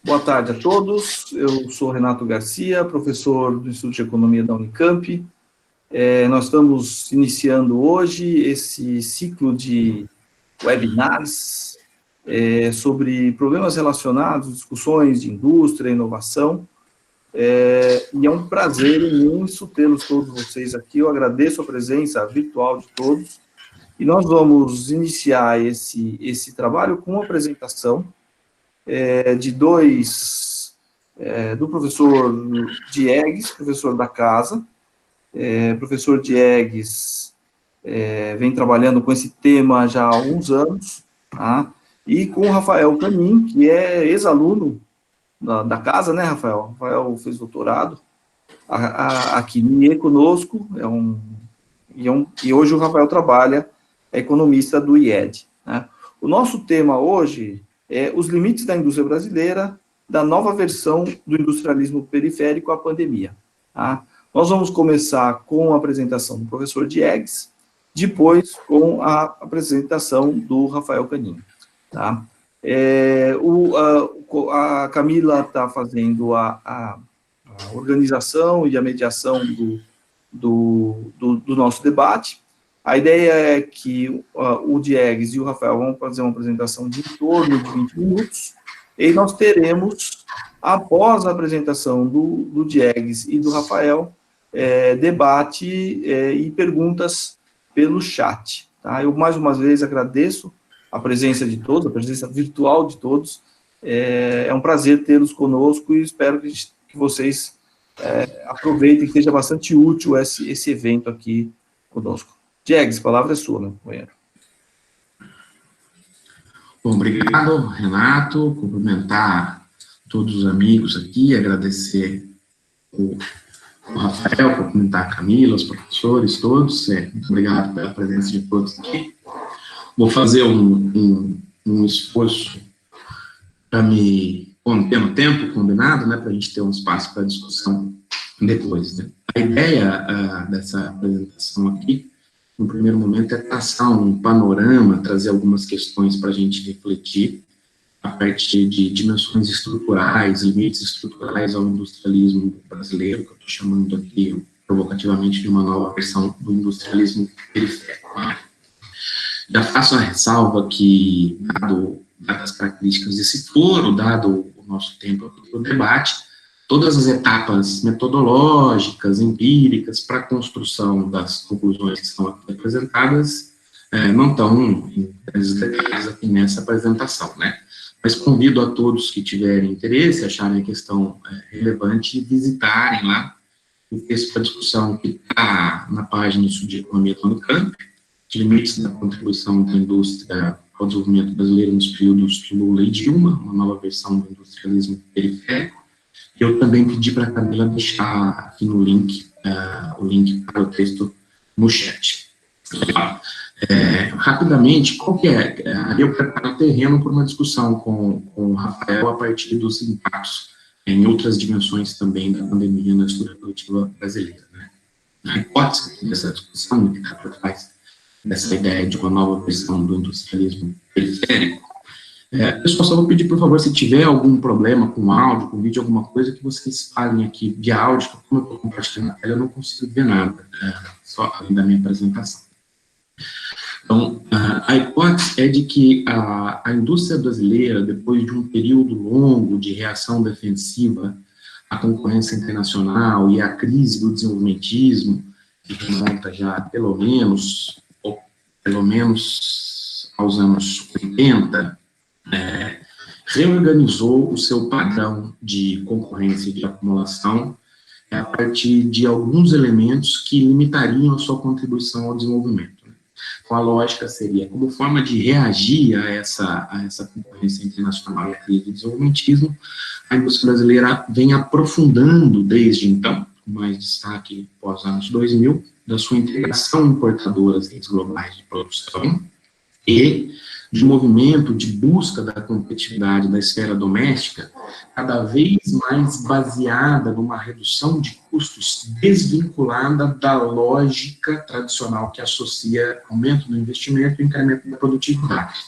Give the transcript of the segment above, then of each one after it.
Boa tarde a todos, eu sou Renato Garcia, professor do Instituto de Economia da Unicamp. Nós estamos iniciando hoje esse ciclo de webinars sobre problemas relacionados, discussões de indústria, inovação, e é um prazer imenso tê-los todos vocês aqui. Eu agradeço a presença virtual de todos, e nós vamos iniciar esse trabalho com uma apresentação do professor Diegues, professor da casa. Professor Diegues vem trabalhando com esse tema já há alguns anos, tá? E com o Rafael Canin, que é ex-aluno da casa, né, Rafael? Rafael fez doutorado aqui conosco, e hoje o Rafael trabalha, é economista do IED, né? O nosso tema hoje os limites da indústria brasileira, da nova versão do industrialismo periférico à pandemia. Tá? Nós vamos começar com a apresentação do professor Diegues, depois com a apresentação do Rafael Canin. Tá? A Camila está fazendo a organização e a mediação do nosso debate. A ideia é que o Diegues e o Rafael vão fazer uma apresentação de em torno de 20 minutos, e nós teremos, após a apresentação do Diegues e do Rafael, debate e perguntas pelo chat. Tá? Eu, mais uma vez, agradeço a presença de todos, a presença virtual de todos. É um prazer tê-los conosco e espero que vocês aproveitem, que seja bastante útil esse evento aqui conosco. Diegues, a palavra é sua, meu companheiro. Bom, obrigado, Renato. Cumprimentar todos os amigos aqui, agradecer o Rafael, cumprimentar a Camila, os professores todos. Muito obrigado pela presença de todos aqui. Vou fazer um esforço para me conter no tempo combinado, né, para a gente ter um espaço para discussão depois, né? A ideia dessa apresentação aqui, no primeiro momento, é traçar um panorama, trazer algumas questões para a gente refletir a partir de dimensões estruturais, limites estruturais ao industrialismo brasileiro, que eu estou chamando aqui provocativamente de uma nova versão do industrialismo periférico. Já faço a ressalva que, dadas as características desse foro, dado o nosso tempo aqui para o debate, todas as etapas metodológicas, empíricas, para a construção das conclusões que são aqui apresentadas, não estão em grandes detalhes aqui nessa apresentação, né? Mas convido a todos que tiverem interesse, acharem a questão relevante, visitarem lá o texto para discussão que está na página do Instituto de Economia da Unicamp, de limites da contribuição da indústria ao desenvolvimento brasileiro nos períodos de Lula e Dilma, uma nova versão do industrialismo periférico. Eu também pedi para a Camila deixar aqui no link, o link para o texto no chat. Rapidamente, qual que é? Ali eu preparo o terreno para uma discussão com o Rafael a partir dos impactos em outras dimensões também da pandemia na história produtiva brasileira, né? A hipótese dessa discussão, que está por trás dessa ideia de uma nova versão do industrialismo periférico, pessoal, só vou pedir, por favor, se tiver algum problema com áudio, com vídeo, alguma coisa, que vocês falem aqui de áudio, porque como eu estou compartilhando a tela, eu não consigo ver nada, só além da minha apresentação. Então, a hipótese é de que a indústria brasileira, depois de um período longo de reação defensiva à concorrência internacional e à crise do desenvolvimentismo, que remonta já pelo menos aos anos 80, reorganizou o seu padrão de concorrência e de acumulação a partir de alguns elementos que limitariam a sua contribuição ao desenvolvimento. Então, a lógica seria, como forma de reagir a essa concorrência internacional e a crise do desenvolvimentismo, a indústria brasileira vem aprofundando desde então, com mais destaque pós anos 2000, da sua integração importadora às redes globais de produção e de movimento de busca da competitividade da esfera doméstica, cada vez mais baseada numa redução de custos desvinculada da lógica tradicional que associa aumento do investimento e incremento da produtividade.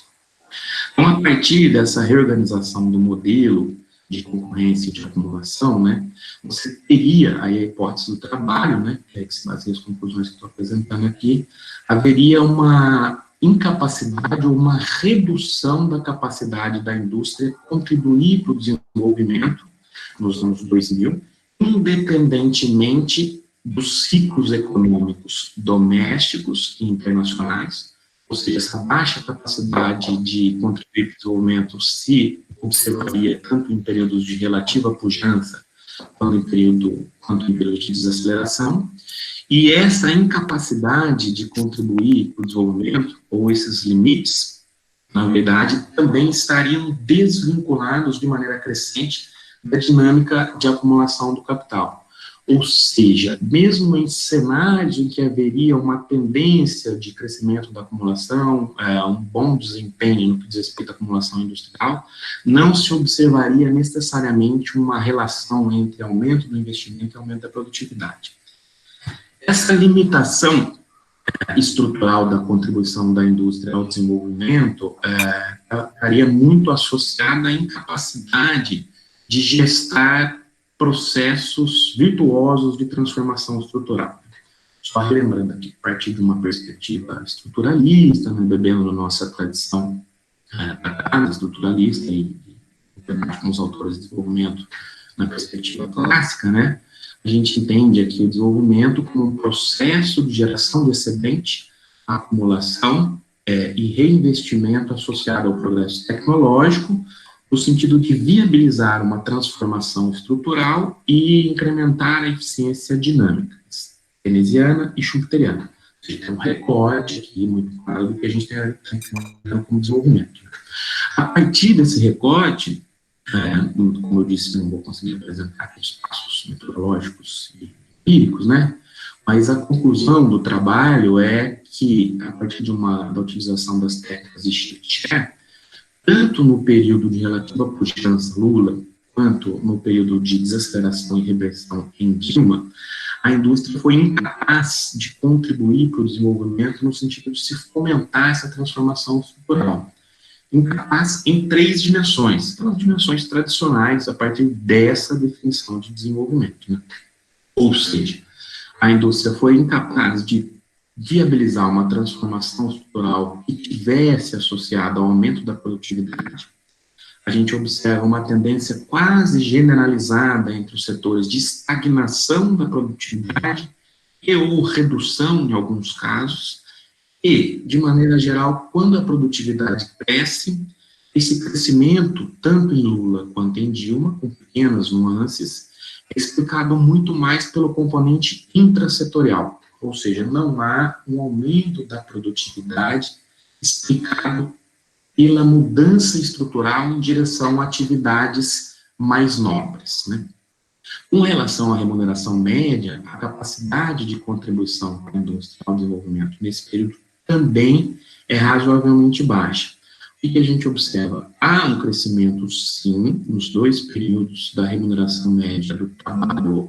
Então, a partir dessa reorganização do modelo de concorrência e de acumulação, né, você teria aí a hipótese do trabalho, né, que é que se baseia as conclusões que estou apresentando aqui, haveria uma incapacidade ou uma redução da capacidade da indústria contribuir para o desenvolvimento nos anos 2000, independentemente dos ciclos econômicos domésticos e internacionais, ou seja, essa baixa capacidade de contribuir para o desenvolvimento se observaria tanto em períodos de relativa pujança quanto em períodos de desaceleração, e essa incapacidade de contribuir para o desenvolvimento, ou esses limites, na verdade, também estariam desvinculados de maneira crescente da dinâmica de acumulação do capital. Ou seja, mesmo em cenários em que haveria uma tendência de crescimento da acumulação, um bom desempenho no que diz respeito à acumulação industrial, não se observaria necessariamente uma relação entre aumento do investimento e aumento da produtividade. Essa limitação estrutural da contribuição da indústria ao desenvolvimento ela estaria muito associada à incapacidade de gestar processos virtuosos de transformação estrutural. Só relembrando aqui, a partir de uma perspectiva estruturalista, né, bebendo na nossa tradição estruturalista e com os autores de desenvolvimento na perspectiva clássica, né, a gente entende aqui o desenvolvimento como um processo de geração de excedente, acumulação e reinvestimento associado ao progresso tecnológico, no sentido de viabilizar uma transformação estrutural e incrementar a eficiência dinâmica, keynesiana e schumpeteriana. A gente tem um recorte aqui muito claro do que a gente tem como desenvolvimento. A partir desse recorte, como eu disse, não vou conseguir apresentar aqui os passos metodológicos e empíricos, né? Mas a conclusão do trabalho é que, a partir da utilização das técnicas de shift-share, tanto no período de relativa pujança Lula, quanto no período de desaceleração e reversão em Dilma, a indústria foi incapaz de contribuir para o desenvolvimento no sentido de se fomentar essa transformação estrutural. Incapaz em 3 dimensões, aquelas dimensões tradicionais a partir dessa definição de desenvolvimento, né? Ou seja, a indústria foi incapaz de viabilizar uma transformação estrutural que tivesse associada ao aumento da produtividade. A gente observa uma tendência quase generalizada entre os setores de estagnação da produtividade e ou redução em alguns casos, e, de maneira geral, quando a produtividade cresce, esse crescimento, tanto em Lula quanto em Dilma, com pequenas nuances, é explicado muito mais pelo componente intrasetorial. Ou seja, não há um aumento da produtividade explicado pela mudança estrutural em direção a atividades mais nobres, né? Com relação à remuneração média, a capacidade de contribuição para a indústria ao desenvolvimento nesse período também é razoavelmente baixa. O que a gente observa? Há um crescimento, sim, nos 2 períodos da remuneração média do trabalho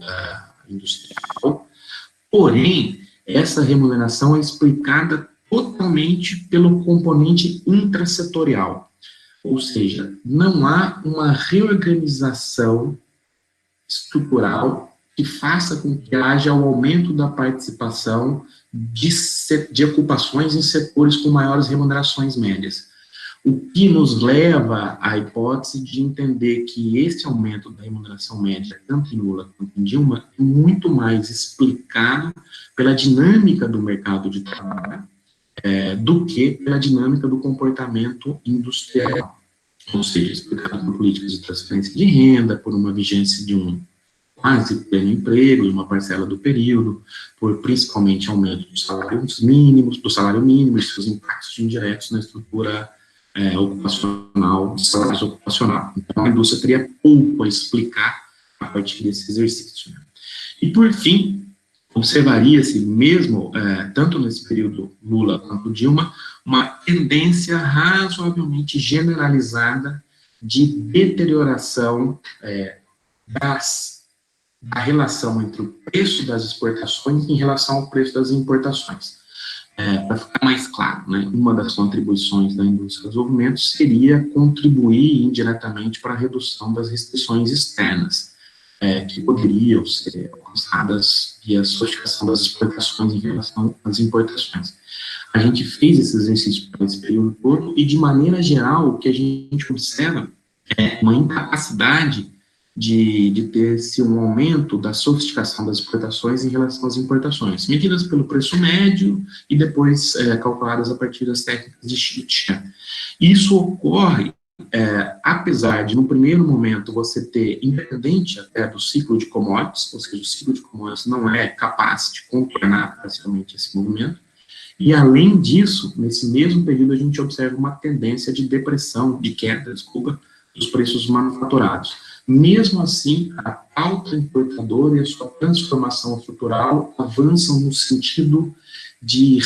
industrial, porém, essa remuneração é explicada totalmente pelo componente intrasetorial, ou seja, não há uma reorganização estrutural que faça com que haja o aumento da participação de ocupações em setores com maiores remunerações médias. O que nos leva à hipótese de entender que esse aumento da remuneração média, tanto em Lula quanto em Dilma, é muito mais explicado pela dinâmica do mercado de trabalho do que pela dinâmica do comportamento industrial. Ou seja, explicado por políticas de transferência de renda, por uma vigência de um quase pleno emprego, em uma parcela do período, por principalmente aumento dos salários mínimos, do salário mínimo e seus impactos indiretos na estrutura ocupacional, de salários ocupacional. Então, a indústria teria pouco a explicar a partir desse exercício, né? E, por fim, observaria-se mesmo, tanto nesse período Lula quanto Dilma, uma tendência razoavelmente generalizada de deterioração da relação entre o preço das exportações em relação ao preço das importações. para ficar mais claro, né, uma das contribuições da indústria do desenvolvimento seria contribuir indiretamente para a redução das restrições externas, que poderiam ser alcançadas via a sofisticação das exportações em relação às importações. A gente fez esse exercício para esse período todo e, de maneira geral, o que a gente observa é uma incapacidade de ter-se um aumento da sofisticação das exportações em relação às importações, medidas pelo preço médio e depois calculadas a partir das técnicas de share. Isso ocorre, apesar de, no primeiro momento, você ter, independente até do ciclo de commodities, ou seja, o ciclo de commodities não é capaz de contornar facilmente esse movimento, e, além disso, nesse mesmo período, a gente observa uma tendência de depressão, de queda, desculpa, dos preços manufaturados. Mesmo assim, a pauta importadora e a sua transformação estrutural avançam no sentido de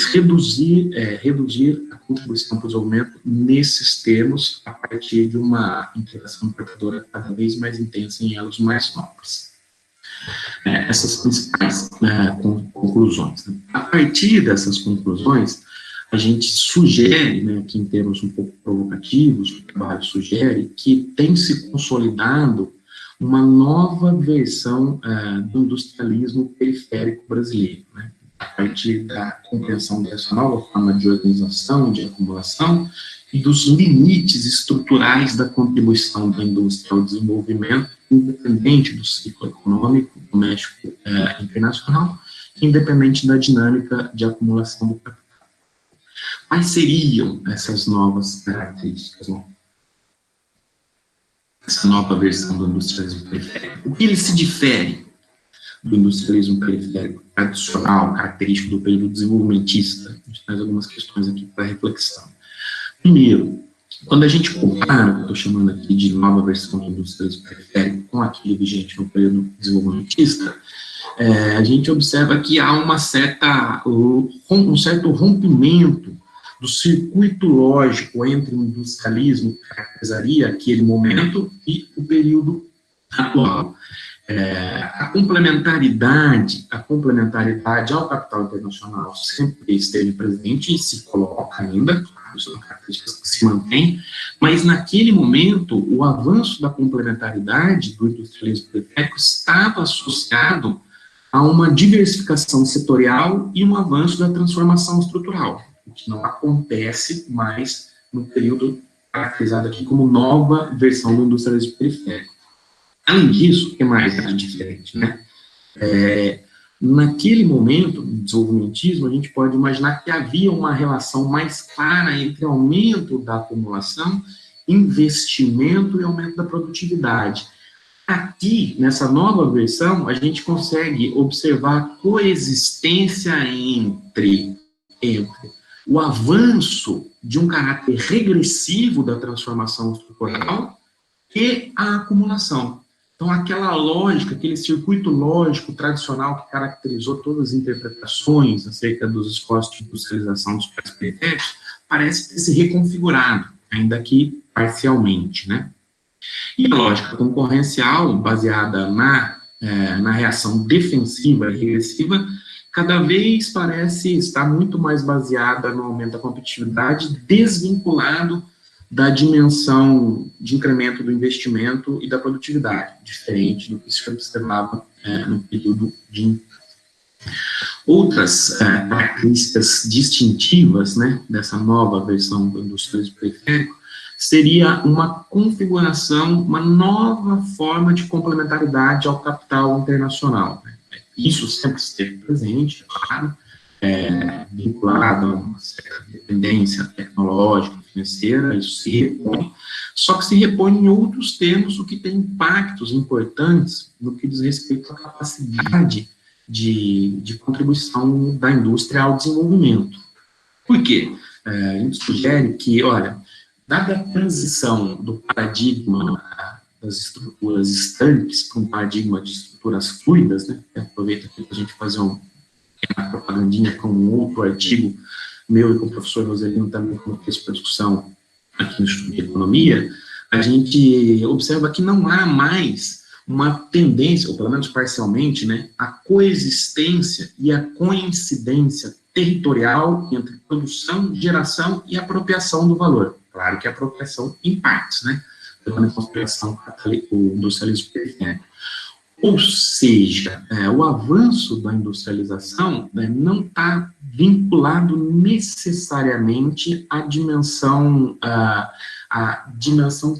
reduzir a contribuição para o desenvolvimento nesses termos, a partir de uma integração importadora cada vez mais intensa em elos mais nobres. Essas principais conclusões. Né? A partir dessas conclusões, a gente sugere, né, aqui em termos um pouco provocativos, o trabalho sugere que tem se consolidado uma nova versão do industrialismo periférico brasileiro, né, a partir da compreensão dessa nova forma de organização, de acumulação, e dos limites estruturais da contribuição da indústria ao desenvolvimento, independente do ciclo econômico, doméstico e internacional, independente da dinâmica de acumulação do capital. Quais seriam essas novas características? Né? Essa nova versão do industrialismo periférico. O que ele se difere do industrialismo periférico tradicional, característico do período desenvolvimentista? A gente traz algumas questões aqui para reflexão. Primeiro, quando a gente compara, que eu estou chamando aqui de nova versão do industrialismo periférico com aquele vigente no período desenvolvimentista, a gente observa que há um certo rompimento do circuito lógico entre o industrialismo que caracterizaria aquele momento e o período atual. A complementaridade ao capital internacional sempre esteve presente e se coloca ainda, são características que se mantêm, mas naquele momento o avanço da complementaridade do industrialismo periférico estava associado a uma diversificação setorial e um avanço da transformação estrutural, o que não acontece mais no período caracterizado aqui como nova versão do industrialismo periférico. Além disso, o que mais é diferente, né? Naquele momento do desenvolvimentismo, a gente pode imaginar que havia uma relação mais clara entre aumento da acumulação, investimento e aumento da produtividade. Aqui, nessa nova versão, a gente consegue observar a coexistência entre o avanço de um caráter regressivo da transformação estrutural e a acumulação. Então, aquela lógica, aquele circuito lógico tradicional que caracterizou todas as interpretações acerca dos esforços de industrialização dos países periféricos, parece ter se reconfigurado, ainda que parcialmente, né? E a lógica concorrencial, baseada na reação defensiva e regressiva, cada vez parece estar muito mais baseada no aumento da competitividade, desvinculado da dimensão de incremento do investimento e da produtividade, diferente do que se observava no período de outras características distintivas, né, dessa nova versão do industrialismo periférico, seria uma configuração, uma nova forma de complementaridade ao capital internacional. Né? Isso sempre esteve presente, claro, vinculado a uma certa dependência tecnológica, financeira, isso se repõe, só que se repõe em outros termos, o que tem impactos importantes no que diz respeito à capacidade de contribuição da indústria ao desenvolvimento. Por quê? A gente sugere que, olha, dada a transição do paradigma das estruturas estanques para um paradigma de estruturas fluidas, né, aproveita aqui para a gente fazer uma propagandinha com um outro artigo meu e com o professor Roselino também, como fez para discussão aqui no Instituto de Economia, a gente observa que não há mais uma tendência, ou pelo menos parcialmente, né, a coexistência e a coincidência territorial entre produção, geração e apropriação do valor. Claro que a apropriação em partes, né? Levando em consideração o industrialismo periférico. Ou seja, o avanço da industrialização, né, não está vinculado necessariamente à dimensão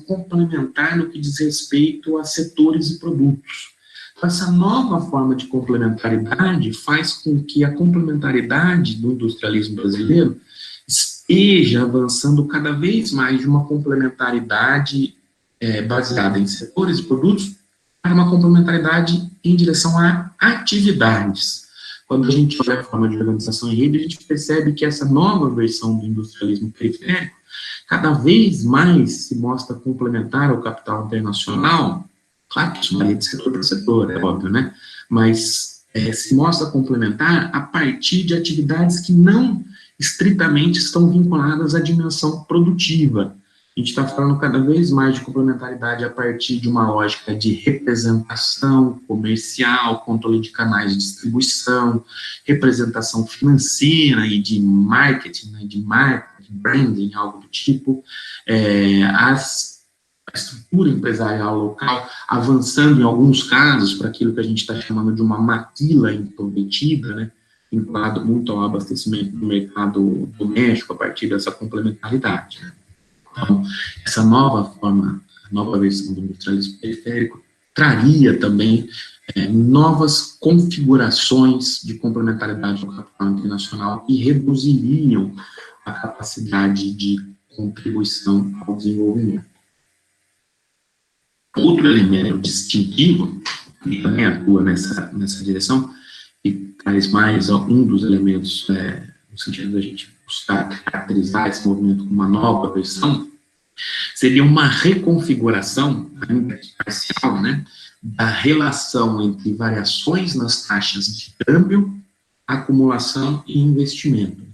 complementar no que diz respeito a setores e produtos. Essa nova forma de complementaridade faz com que a complementaridade do industrialismo brasileiro esteja avançando cada vez mais de uma complementaridade baseada em setores e produtos para uma complementaridade em direção a atividades. Quando a gente olha a forma de organização em rede, a gente percebe que essa nova versão do industrialismo periférico cada vez mais se mostra complementar ao capital internacional. Claro que isso varia de setor para setor, é óbvio, né? Mas se mostra complementar a partir de atividades que não estritamente estão vinculadas à dimensão produtiva. A gente está falando cada vez mais de complementaridade a partir de uma lógica de representação comercial, controle de canais de distribuição, representação financeira e de marketing, né, de branding, algo do tipo, a estrutura empresarial local avançando em alguns casos para aquilo que a gente está chamando de uma maquila introvertida, né, vinculado muito ao abastecimento do mercado doméstico a partir dessa complementaridade. Então, essa nova forma, a nova versão do industrialismo periférico traria também novas configurações de complementaridade ao capital internacional e reduziriam a capacidade de contribuição ao desenvolvimento. Outro elemento distintivo, que também atua nessa direção, e traz mais um dos elementos, no sentido da gente buscar caracterizar esse movimento como uma nova versão, seria uma reconfiguração, ainda que parcial, né, da relação entre variações nas taxas de câmbio, acumulação e investimento.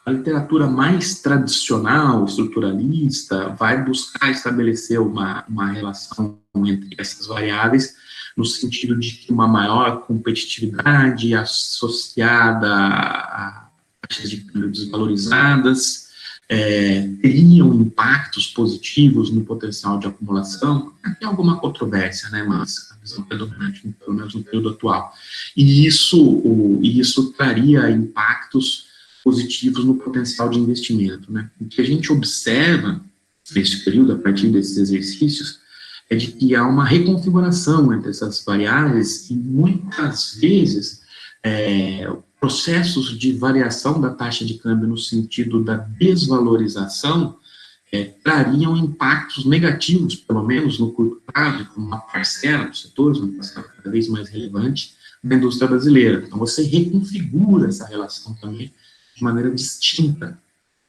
A literatura mais tradicional, estruturalista, vai buscar estabelecer uma relação entre essas variáveis, no sentido de que uma maior competitividade associada a taxas de câmbio desvalorizadas teriam impactos positivos no potencial de acumulação. Tem alguma controvérsia, né, mas a visão predominante, pelo menos no período atual. E isso traria impactos positivos no potencial de investimento, né? O que a gente observa nesse período, a partir desses exercícios, é de que há uma reconfiguração entre essas variáveis e muitas vezes processos de variação da taxa de câmbio no sentido da desvalorização trariam impactos negativos, pelo menos no curto prazo, como uma parcela dos setores, uma parcela cada vez mais relevante da indústria brasileira. Então, você reconfigura essa relação também de maneira distinta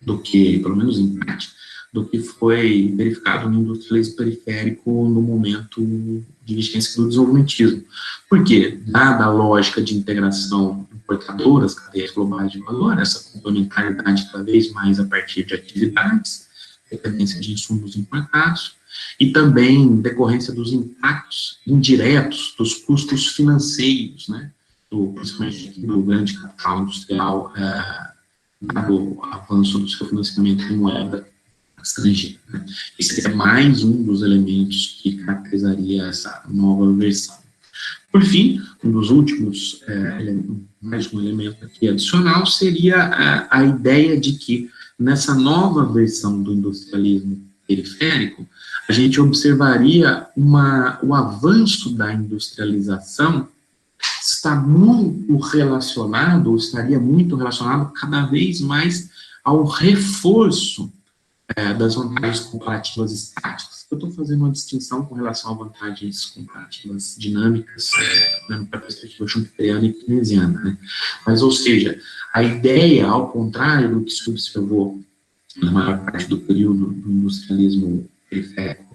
do que, pelo menos em parte, do que foi verificado no industrialismo periférico no momento de vigência do desenvolvimentismo. Por quê? Dada a lógica de integração importadoras, cadeias globais de valor, essa complementaridade cada vez mais a partir de atividades, dependência de insumos importados, e também decorrência dos impactos indiretos dos custos financeiros, né, principalmente do grande capital industrial, do avanço do seu financiamento em moeda estrangeira. Né? Esse é mais um dos elementos que caracterizaria essa nova versão. Por fim, um dos últimos, mais um elemento aqui adicional, seria a ideia de que nessa nova versão do industrialismo periférico, a gente observaria o avanço da industrialização está muito relacionado, ou estaria muito relacionado cada vez mais ao reforço das vantagens comparativas estáticas. Eu estou fazendo uma distinção com relação a vantagens comparativas dinâmicas, para a perspectiva schumpeteriana e keynesiana, né? Mas, ou seja, a ideia, ao contrário do que se observou na maior parte do período do industrialismo periférico,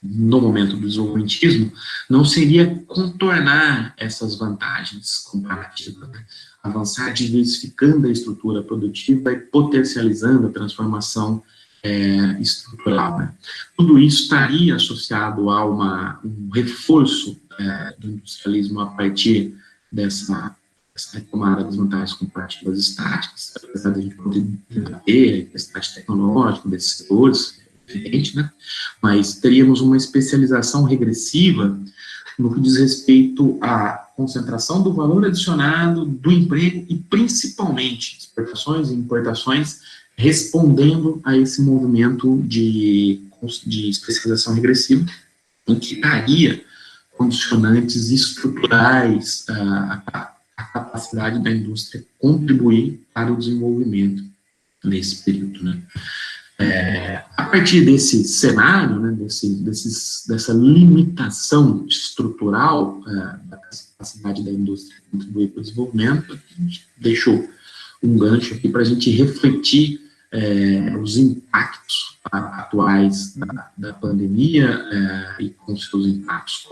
no momento do desenvolvimentismo, não seria contornar essas vantagens comparativas, né? Avançar diversificando a estrutura produtiva e potencializando a transformação estrutural. Né? Tudo isso estaria associado a um reforço do industrialismo a partir dessa essa retomada das vantagens comparativas estáticas, apesar de a gente poder debater a diversidade tecnológica desses setores, é evidente, né? Mas teríamos uma especialização regressiva no que diz respeito à concentração do valor adicionado, do emprego e, principalmente, exportações e importações, respondendo a esse movimento de especialização regressiva, em que daria condicionantes estruturais à capacidade da indústria contribuir para o desenvolvimento nesse período, né? A partir desse cenário, né, dessa limitação estrutural da capacidade da indústria contribuir para o desenvolvimento, a gente deixou um gancho aqui para a gente refletir os impactos atuais da pandemia e com seus impactos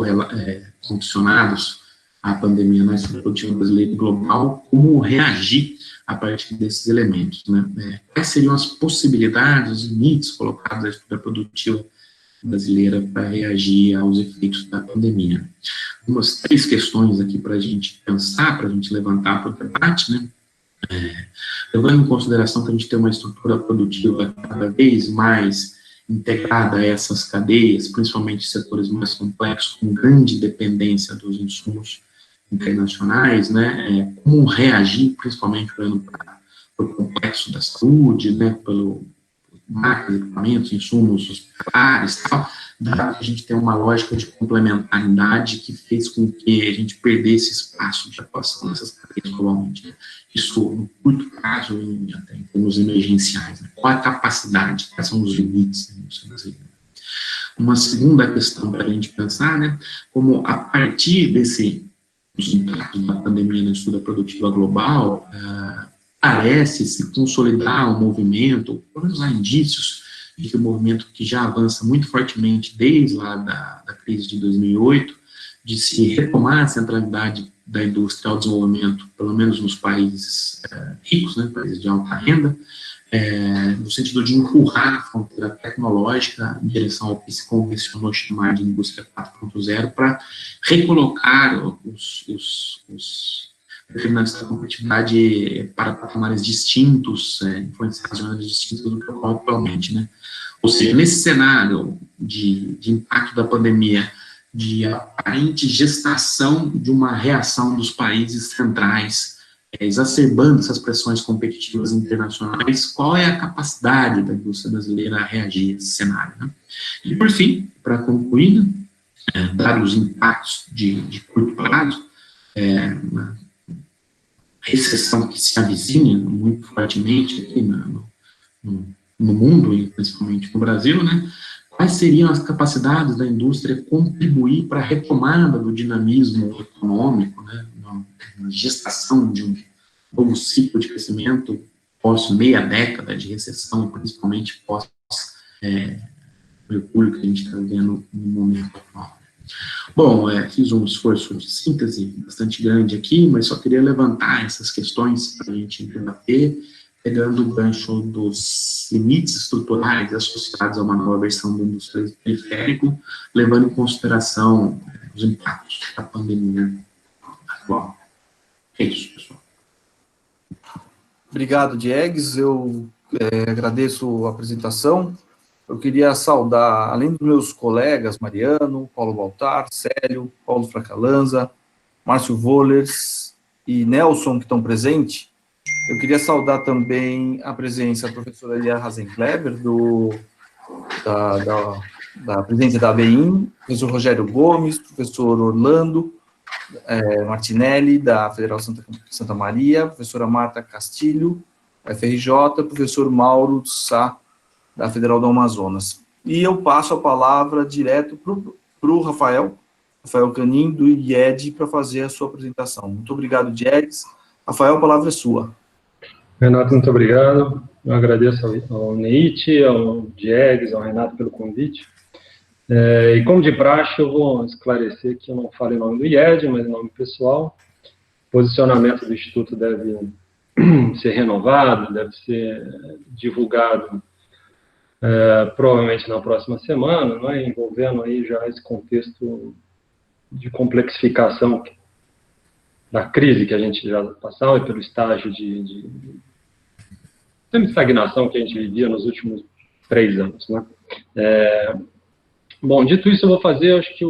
condicionados à pandemia na estrutura produtiva brasileira e global, como reagir a partir desses elementos, né? Quais seriam as possibilidades, os limites colocados à estrutura produtiva brasileira para reagir aos efeitos da pandemia? Umas 3 questões aqui para a gente pensar, para a gente levantar para o debate, né? Levando em consideração que a gente tem uma estrutura produtiva cada vez mais integrada a essas cadeias, principalmente setores mais complexos, com grande dependência dos insumos internacionais, né, como reagir, principalmente olhando para o complexo da saúde, né, pelo máquinas, equipamentos, insumos hospitalares e tal, a gente tem uma lógica de complementaridade que fez com que a gente perdesse espaço de atuação nessas cadeias globalmente. Isso no curto prazo, até em termos emergenciais. Né? Qual a capacidade, quais são os limites da indústria brasileira? Uma segunda questão para a gente pensar, né, como a partir dos impactos da pandemia na estrutura produtiva global, parece se consolidar um movimento, pelo menos há indícios de que o movimento que já avança muito fortemente desde lá da crise de 2008, de se retomar a centralidade da indústria ao desenvolvimento, pelo menos nos países ricos, né, países de alta renda, no sentido de empurrar a fronteira tecnológica em direção ao que se convencionou chamar de indústria 4.0, para recolocar os determinantes da competitividade para patamares distintos, influenciados de maneiras distintas do que ocorre atualmente, né? Ou seja, nesse cenário de impacto da pandemia, de aparente gestação de uma reação dos países centrais, exacerbando essas pressões competitivas internacionais, qual é a capacidade da indústria brasileira a reagir a esse cenário, né? E, por fim, para concluir, né, dados os impactos de curto prazo, uma recessão que se avizinha muito fortemente aqui no mundo, e principalmente no Brasil, né? Quais seriam as capacidades da indústria contribuir para a retomada do dinamismo econômico, né, na gestação de um novo ciclo de crescimento pós meia década de recessão, e principalmente pós mercúrio que a gente está vivendo no momento atual. Bom, fiz um esforço de síntese bastante grande aqui, mas só queria levantar essas questões para a gente debater, pegando o gancho dos limites estruturais associados a uma nova versão do industrialismo periférico, levando em consideração os impactos da pandemia atual. É isso, pessoal. Obrigado, Diegues. Eu agradeço a apresentação. Eu queria saudar, além dos meus colegas, Mariano, Paulo Baltar, Célio, Paulo Fracalanza, Márcio Vollers e Nelson, que estão presentes. Eu queria saudar também a presença da professora Elia Hasenkleber, da presidente da ABIN, professor Rogério Gomes, professor Orlando Martinelli, da Federal Santa Maria, professora Marta Castilho, da FRJ, professor Mauro Sá, da Federal do Amazonas. E eu passo a palavra direto para o Rafael Canin, do IED, para fazer a sua apresentação. Muito obrigado, Diegues. Rafael, a palavra é sua. Renato, muito obrigado. Eu agradeço ao NEIT, ao Diegues, ao Renato pelo convite. E como de praxe, eu vou esclarecer que eu não falo em nome do IED, mas em nome pessoal. O posicionamento do Instituto deve ser renovado, deve ser divulgado provavelmente na próxima semana, não é? Envolvendo aí já esse contexto de complexificação da crise que a gente já passava e pelo estágio de estagnação que a gente vivia nos últimos 3 anos, né? Bom, dito isso, eu vou fazer, acho que,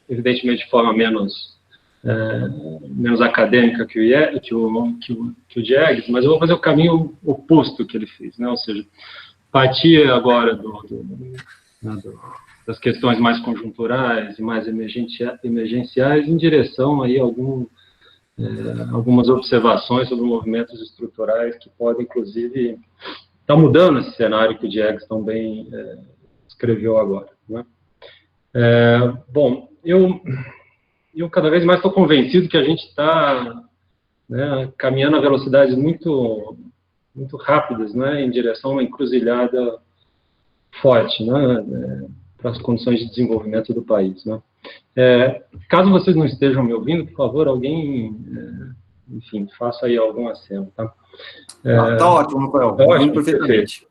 evidentemente, de forma menos acadêmica que o Diegues, mas eu vou fazer o caminho oposto que ele fez, né? Ou seja, partir agora das questões mais conjunturais e mais emergenciais em direção aí a algumas observações sobre movimentos estruturais que podem, inclusive, estar mudando esse cenário que o Diegues também escreveu agora, né? Bom, eu cada vez mais estou convencido que a gente está, né, caminhando a velocidades muito rápidas, né, em direção a uma encruzilhada forte, né, para as condições de desenvolvimento do país, né. Caso vocês não estejam me ouvindo, por favor, alguém, enfim, faça aí algum aceno, tá? Tá ótimo, Rafael. Tá ótimo, perfeitamente.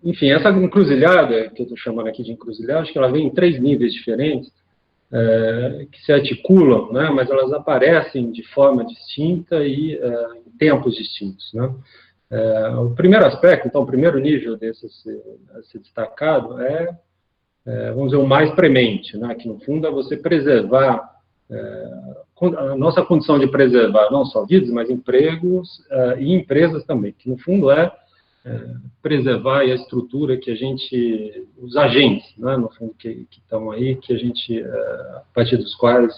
Enfim, essa encruzilhada, que eu estou chamando aqui de encruzilhada, acho que ela vem em 3 níveis diferentes, que se articulam, né, mas elas aparecem de forma distinta e em tempos distintos, né. O primeiro aspecto, então, o primeiro nível desse a ser destacado vamos dizer, o mais premente, né, que no fundo é você preservar, a nossa condição de preservar não só vidas, mas empregos e empresas também, que no fundo preservar a estrutura que a gente, os agentes, né, no fundo, que estão aí, que a gente, a partir dos quais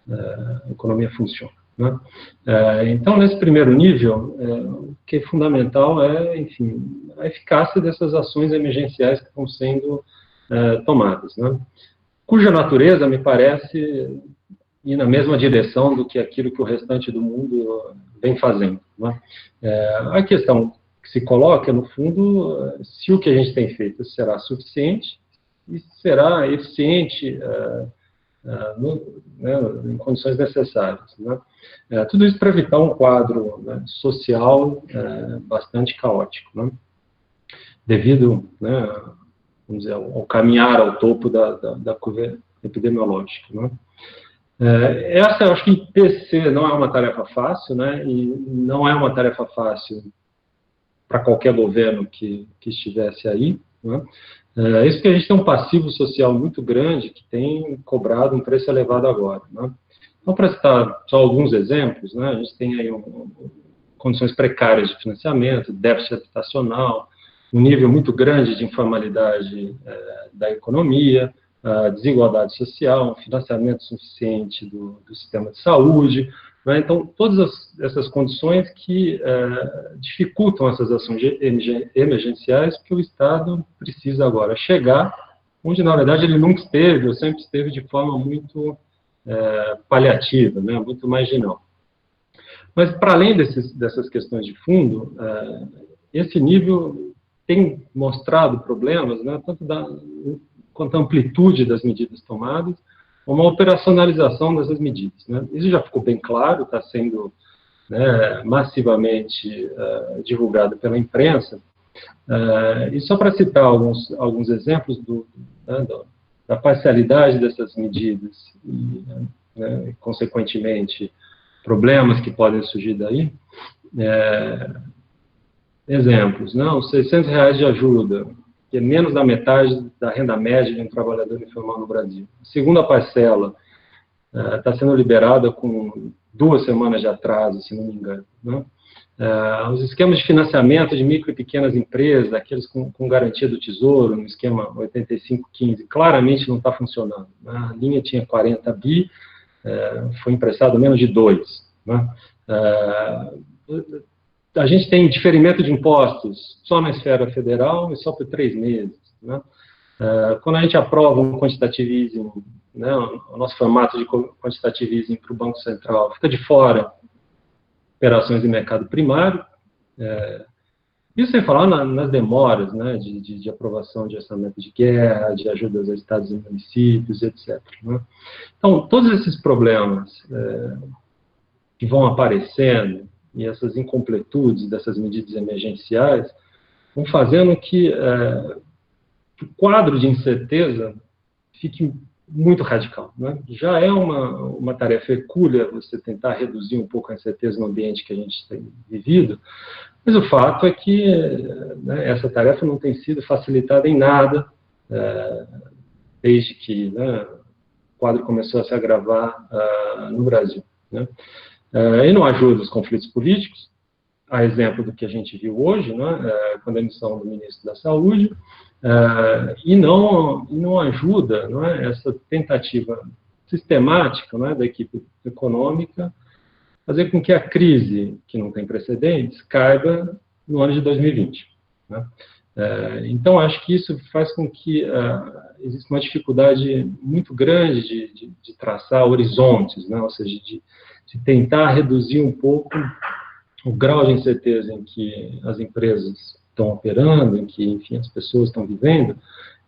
a economia funciona, né? Então, nesse primeiro nível, o que é fundamental enfim, a eficácia dessas ações emergenciais que estão sendo tomadas, né? Cuja natureza me parece ir na mesma direção do que aquilo que o restante do mundo vem fazendo, né? A questão que se coloca, no fundo, se o que a gente tem feito será suficiente e será eficiente em condições necessárias, né? Tudo isso para evitar um quadro, né, social bastante caótico, né? Devido, né, vamos dizer, ao caminhar ao topo da curva epidemiológica, né? Essa, eu acho que per se não é uma tarefa fácil, né, e não é uma tarefa fácil para qualquer governo que estivesse aí, né? Isso porque a gente tem um passivo social muito grande que tem cobrado um preço elevado agora, né? Então, para citar só alguns exemplos, né, a gente tem aí condições precárias de financiamento, déficit habitacional, um nível muito grande de informalidade da economia, desigualdade social, um financiamento suficiente do sistema de saúde, né? Então, todas essas condições que dificultam essas ações emergenciais que o Estado precisa agora chegar, onde, na verdade, ele nunca esteve, ou sempre esteve de forma muito paliativa, né? Muito marginal. Mas, para além dessas questões de fundo, esse nível tem mostrado problemas, né, tanto quanto a amplitude das medidas tomadas, uma operacionalização dessas medidas, né? Isso já ficou bem claro, está sendo, né, massivamente divulgado pela imprensa, e só para citar alguns exemplos da parcialidade dessas medidas e, né, consequentemente, problemas que podem surgir daí. Exemplos, não, os R$600 de ajuda, que é menos da metade da renda média de um trabalhador informal no Brasil. A segunda parcela está sendo liberada com 2 semanas de atraso, se não me engano, né? Os esquemas de financiamento de micro e pequenas empresas, aqueles com garantia do Tesouro, no esquema 8515, claramente não está funcionando, né? A linha tinha 40 bi, foi emprestado menos de 2, né? A gente tem diferimento de impostos só na esfera federal e só por 3 meses, né? Quando a gente aprova um quantitative easing, né, o nosso formato de quantitative easing para o Banco Central, fica de fora operações de mercado primário, isso sem falar nas demoras, né, de aprovação de orçamento de guerra, de ajudas a estados e municípios, etc., né? Então, todos esses problemas que vão aparecendo, e essas incompletudes dessas medidas emergenciais vão fazendo que o quadro de incerteza fique muito radical, né? Já é uma tarefa hercúlea você tentar reduzir um pouco a incerteza no ambiente que a gente tem vivido, mas o fato é que, né, essa tarefa não tem sido facilitada em nada desde que, né, o quadro começou a se agravar no Brasil, né? E não ajuda os conflitos políticos, a exemplo do que a gente viu hoje, né, com a demissão do ministro da Saúde, e não ajuda, não é, essa tentativa sistemática, não é, da equipe econômica fazer com que a crise, que não tem precedentes, caiba no ano de 2020. Né? Então, acho que isso faz com que exista uma dificuldade muito grande de traçar horizontes, né? Ou seja, de tentar reduzir um pouco o grau de incerteza em que as empresas estão operando, em que, enfim, as pessoas estão vivendo,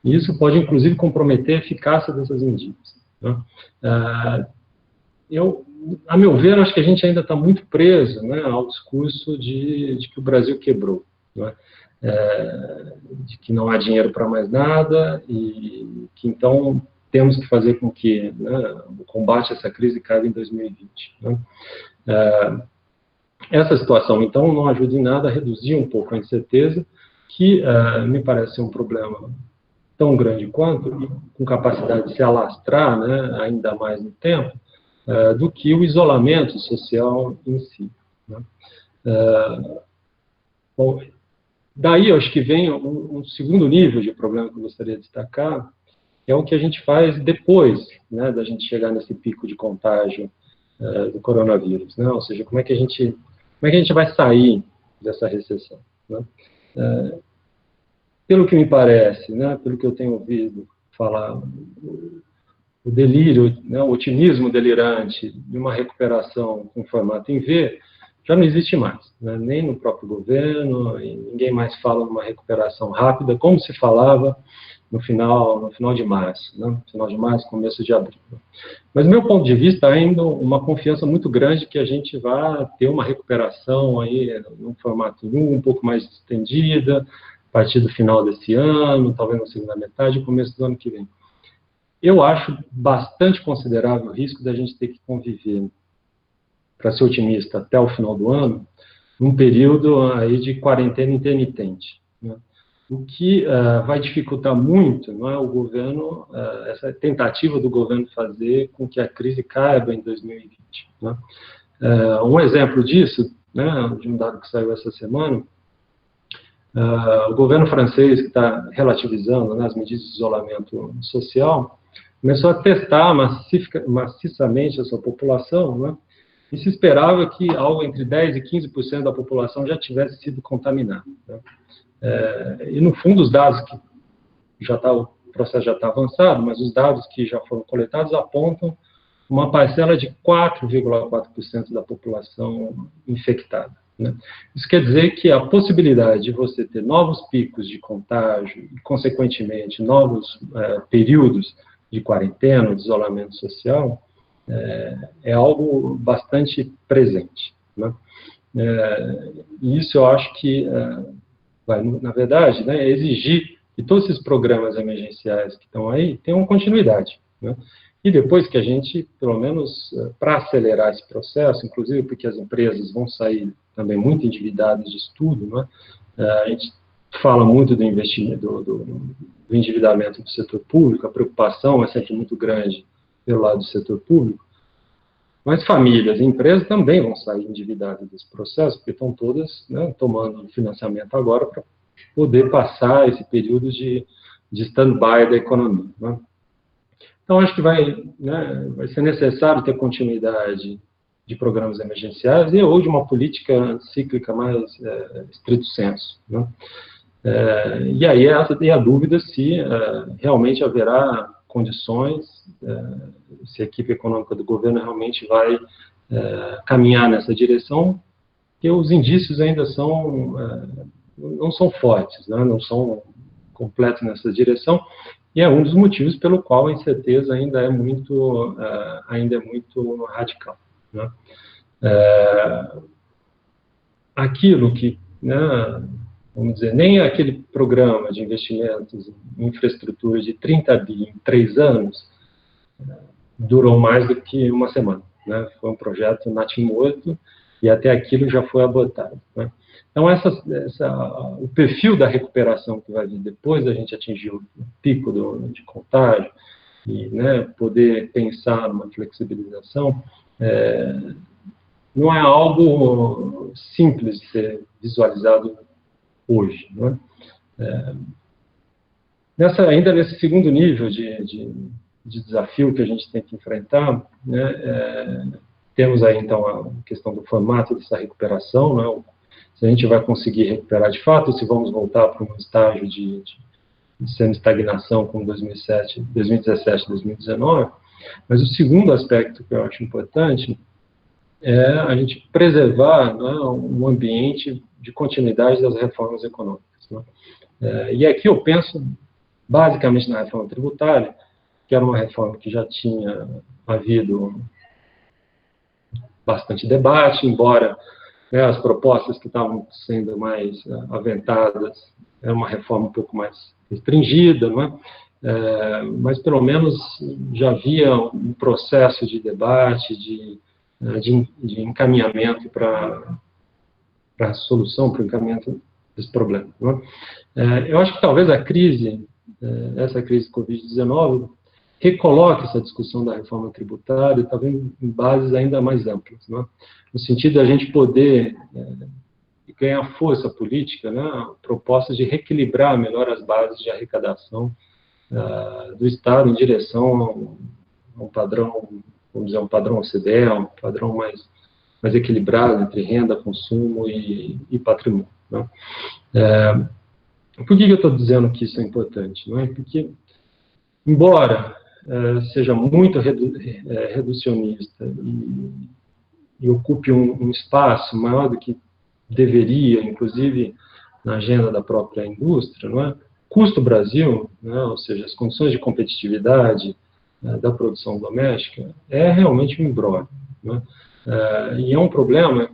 e isso pode, inclusive, comprometer a eficácia dessas medidas. Né? A meu ver, acho que a gente ainda está muito preso, né, ao discurso de que o Brasil quebrou, né? De que não há dinheiro para mais nada e que, então, temos que fazer com que, né, o combate a essa crise caiba em 2020. Né? Essa situação, então, não ajuda em nada a reduzir um pouco a incerteza, que me parece ser um problema tão grande quanto, e com capacidade de se alastrar, né, ainda mais no tempo, do que o isolamento social em si. Né? Bom, daí, eu acho que vem um segundo nível de problema que eu gostaria de destacar, que é o que a gente faz depois, né, da gente chegar nesse pico de contágio do coronavírus, né? Ou seja, como é que a gente vai sair dessa recessão, né? Pelo que me parece, né, pelo que eu tenho ouvido falar, o delírio, né, o otimismo delirante de uma recuperação com formato em V já não existe mais, né, nem no próprio governo, e ninguém mais fala numa recuperação rápida, como se falava no final de março, né, final de março, começo de abril. Mas, do meu ponto de vista, ainda uma confiança muito grande que a gente vai ter uma recuperação aí num formato um pouco mais estendida, a partir do final desse ano, talvez na segunda metade, começo do ano que vem. Eu acho bastante considerável o risco da gente ter que conviver, para ser otimista, até o final do ano, num período aí de quarentena intermitente, né? O que vai dificultar muito, não é, o governo, essa tentativa do governo fazer com que a crise caiba em 2020. Né? Um exemplo disso, né, de um dado que saiu essa semana, o governo francês, que está relativizando, né, as medidas de isolamento social, começou a testar maciçamente a sua população, né, e se esperava que algo entre 10% e 15% da população já tivesse sido contaminada. Né? E, no fundo, os dados que o processo já está avançado, mas os dados que já foram coletados apontam uma parcela de 4,4% da população infectada. Né? Isso quer dizer que a possibilidade de você ter novos picos de contágio e, consequentemente, novos períodos de quarentena, de isolamento social, é algo bastante presente. Né? E isso eu acho que vai, na verdade, né, exigir que todos esses programas emergenciais que estão aí tenham continuidade. Né? E depois que a gente, pelo menos para acelerar esse processo, inclusive porque as empresas vão sair também muito endividadas de tudo, né? A gente fala muito do investimento, do endividamento do setor público, a preocupação é sempre muito grande pelo lado do setor público, mas famílias e empresas também vão sair endividadas desse processo, porque estão todas, né, tomando financiamento agora para poder passar esse período de stand-by da economia. Né? Então, acho que vai ser necessário ter continuidade de programas emergenciais ou de uma política cíclica mais estrito sensu. Né? E aí a dúvida se realmente haverá condições, se a equipe econômica do governo realmente vai caminhar nessa direção, porque os indícios ainda não são fortes, né? Não são completos nessa direção, e é um dos motivos pelo qual a incerteza ainda é muito radical. Né? Aquilo que, né, vamos dizer, nem aquele programa de investimentos em infraestrutura de 30 bi em 3 anos durou mais do que uma semana, né? Foi um projeto natimorto e até aquilo já foi abotado, né? Então, o perfil da recuperação que vai vir depois da gente atingir o pico de contágio e, né, poder pensar numa flexibilização, não é algo simples de ser visualizado hoje, né? Ainda nesse segundo nível de desafio que a gente tem que enfrentar, né, temos aí, então, a questão do formato dessa recuperação, né, se a gente vai conseguir recuperar de fato, se vamos voltar para um estágio de semi-estagnação como 2017, 2019, mas o segundo aspecto que eu acho importante é a gente preservar, né, um ambiente de continuidade das reformas econômicas, né? E aqui eu penso basicamente na reforma tributária, que era uma reforma que já tinha havido bastante debate, embora, né, as propostas que estavam sendo mais aventadas era uma reforma um pouco mais restringida, não é? Mas pelo menos já havia um processo de debate, de encaminhamento para a solução, para o encaminhamento desse problema, não é? Eu acho que talvez a crise, essa crise Covid-19, recoloque essa discussão da reforma tributária, talvez em bases ainda mais amplas, não é? No sentido de a gente poder ganhar força política, né, propostas de reequilibrar melhor as bases de arrecadação do Estado em direção a um padrão, vamos dizer, um padrão OCDE, um padrão mais equilibrado entre renda, consumo e patrimônio, né? Por que eu estou dizendo que isso é importante? Não é? Porque, embora seja muito reducionista e ocupe um espaço maior do que deveria, inclusive na agenda da própria indústria, não é? Custo Brasil, né, ou seja, as condições de competitividade da produção doméstica, é realmente um imbróglio, né? E é um problema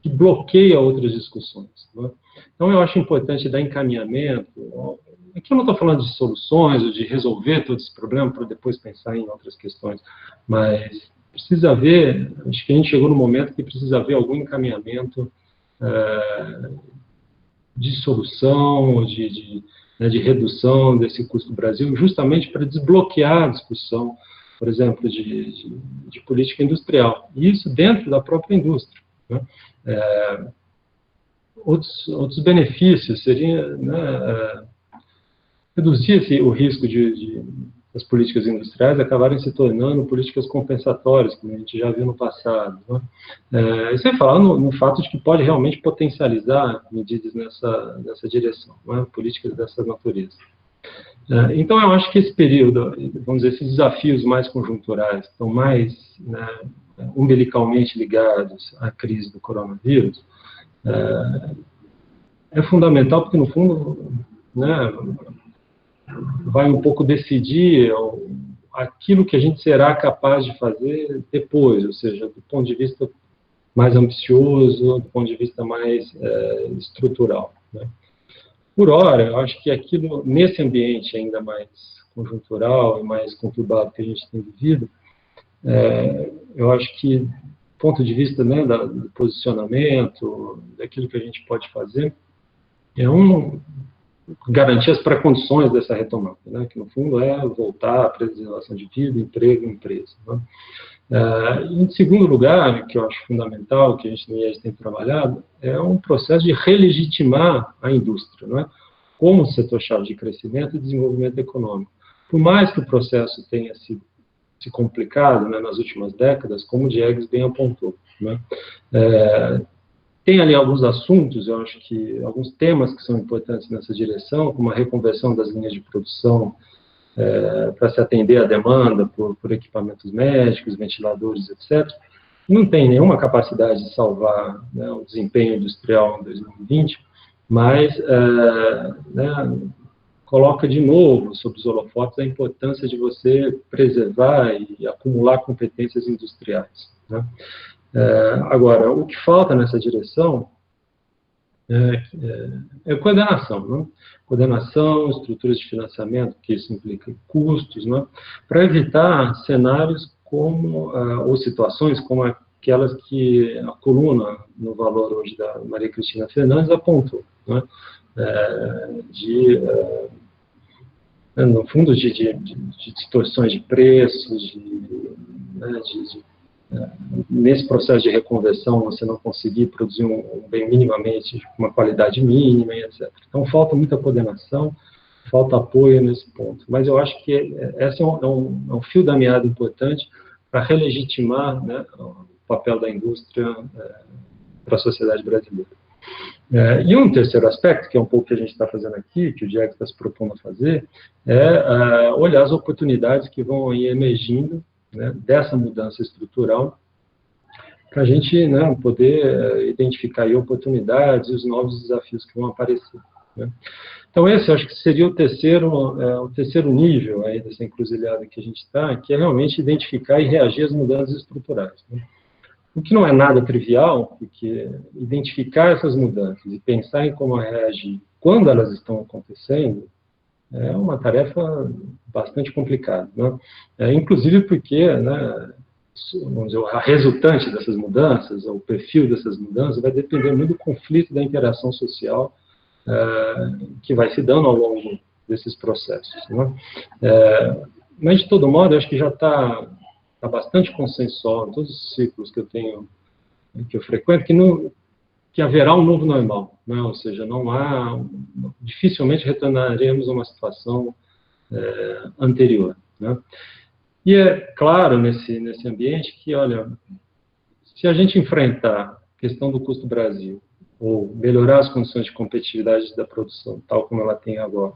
que bloqueia outras discussões, né? Então, eu acho importante dar encaminhamento. Aqui eu não estou falando de soluções ou de resolver todo esse problema para depois pensar em outras questões, mas precisa haver, acho que a gente chegou no momento que precisa haver algum encaminhamento de solução, de redução desse custo do Brasil, justamente para desbloquear a discussão, por exemplo, de política industrial. E isso dentro da própria indústria, né? Outros benefícios seriam, né, reduzir o risco das políticas industriais acabarem se tornando políticas compensatórias, como a gente já viu no passado, né? E sem falar no fato de que pode realmente potencializar medidas nessa direção, né? Políticas dessa natureza. Então, eu acho que esse período, vamos dizer, esses desafios mais conjunturais, estão mais, né, umbilicalmente ligados à crise do coronavírus, é fundamental porque, no fundo, né, vai um pouco decidir aquilo que a gente será capaz de fazer depois, ou seja, do ponto de vista mais ambicioso, do ponto de vista mais estrutural, né? Por hora, eu acho que aquilo, nesse ambiente ainda mais conjuntural e mais conturbado que a gente tem vivido, eu acho que, do ponto de vista, né, do posicionamento, daquilo que a gente pode fazer, garantir as pré-condições dessa retomada, né, que no fundo é voltar à preservação de vida, emprego e empresa, né? Em segundo lugar, que eu acho fundamental, que a gente no IES tem trabalhado, é um processo de relegitimar a indústria, né, como setor-chave de crescimento e desenvolvimento econômico. Por mais que o processo tenha se complicado, né, nas últimas décadas, como o Diegues bem apontou, né, tem ali alguns assuntos, eu acho que alguns temas que são importantes nessa direção, como a reconversão das linhas de produção para se atender à demanda por equipamentos médicos, ventiladores, etc. Não tem nenhuma capacidade de salvar, né, o desempenho industrial em 2020, mas né, coloca de novo sobre os holofotes a importância de você preservar e acumular competências industriais, né? Agora, o que falta nessa direção é coordenação, né? Coordenação, estruturas de financiamento, que isso implica custos, né? Para evitar cenários como, ou situações como aquelas que a coluna no valor hoje da Maria Cristina Fernandes apontou, né? No fundo, de distorções de preços, nesse processo de reconversão, você não conseguir produzir um bem minimamente, uma qualidade mínima, etc. Então, falta muita coordenação, falta apoio nesse ponto. Mas eu acho que esse é um fio da meada importante para relegitimar, né, o papel da indústria para a sociedade brasileira. E um terceiro aspecto, que é um pouco o que a gente está fazendo aqui, que o Diego está se propondo a fazer, é olhar as oportunidades que vão aí emergindo, né, dessa mudança estrutural, para a gente, né, poder identificar aí oportunidades e os novos desafios que vão aparecer, né. Então, esse acho que seria o terceiro nível aí dessa encruzilhada que a gente está, que é realmente identificar e reagir às mudanças estruturais, né. O que não é nada trivial, porque identificar essas mudanças e pensar em como reagir quando elas estão acontecendo é uma tarefa bastante complicada, né? Inclusive porque, né, vamos dizer, a resultante dessas mudanças, o perfil dessas mudanças, vai depender muito do conflito da interação social que vai se dando ao longo desses processos, né? Mas, de todo modo, eu acho que já está bastante consensual em todos os ciclos que eu frequento, que haverá um novo normal, né? Ou seja, dificilmente retornaremos a uma situação anterior, né? E é claro nesse ambiente que, olha, se a gente enfrentar a questão do custo Brasil, ou melhorar as condições de competitividade da produção, tal como ela tem agora,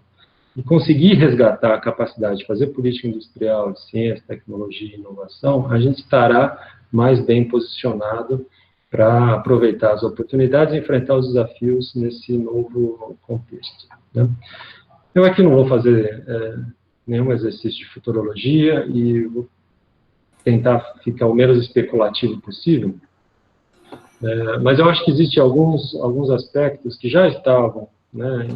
e conseguir resgatar a capacidade de fazer política industrial, de ciência, tecnologia e inovação, a gente estará mais bem posicionado para aproveitar as oportunidades e enfrentar os desafios nesse novo contexto, né? Eu aqui não vou fazer nenhum exercício de futurologia e vou tentar ficar o menos especulativo possível, mas eu acho que existem alguns aspectos que já estavam, né,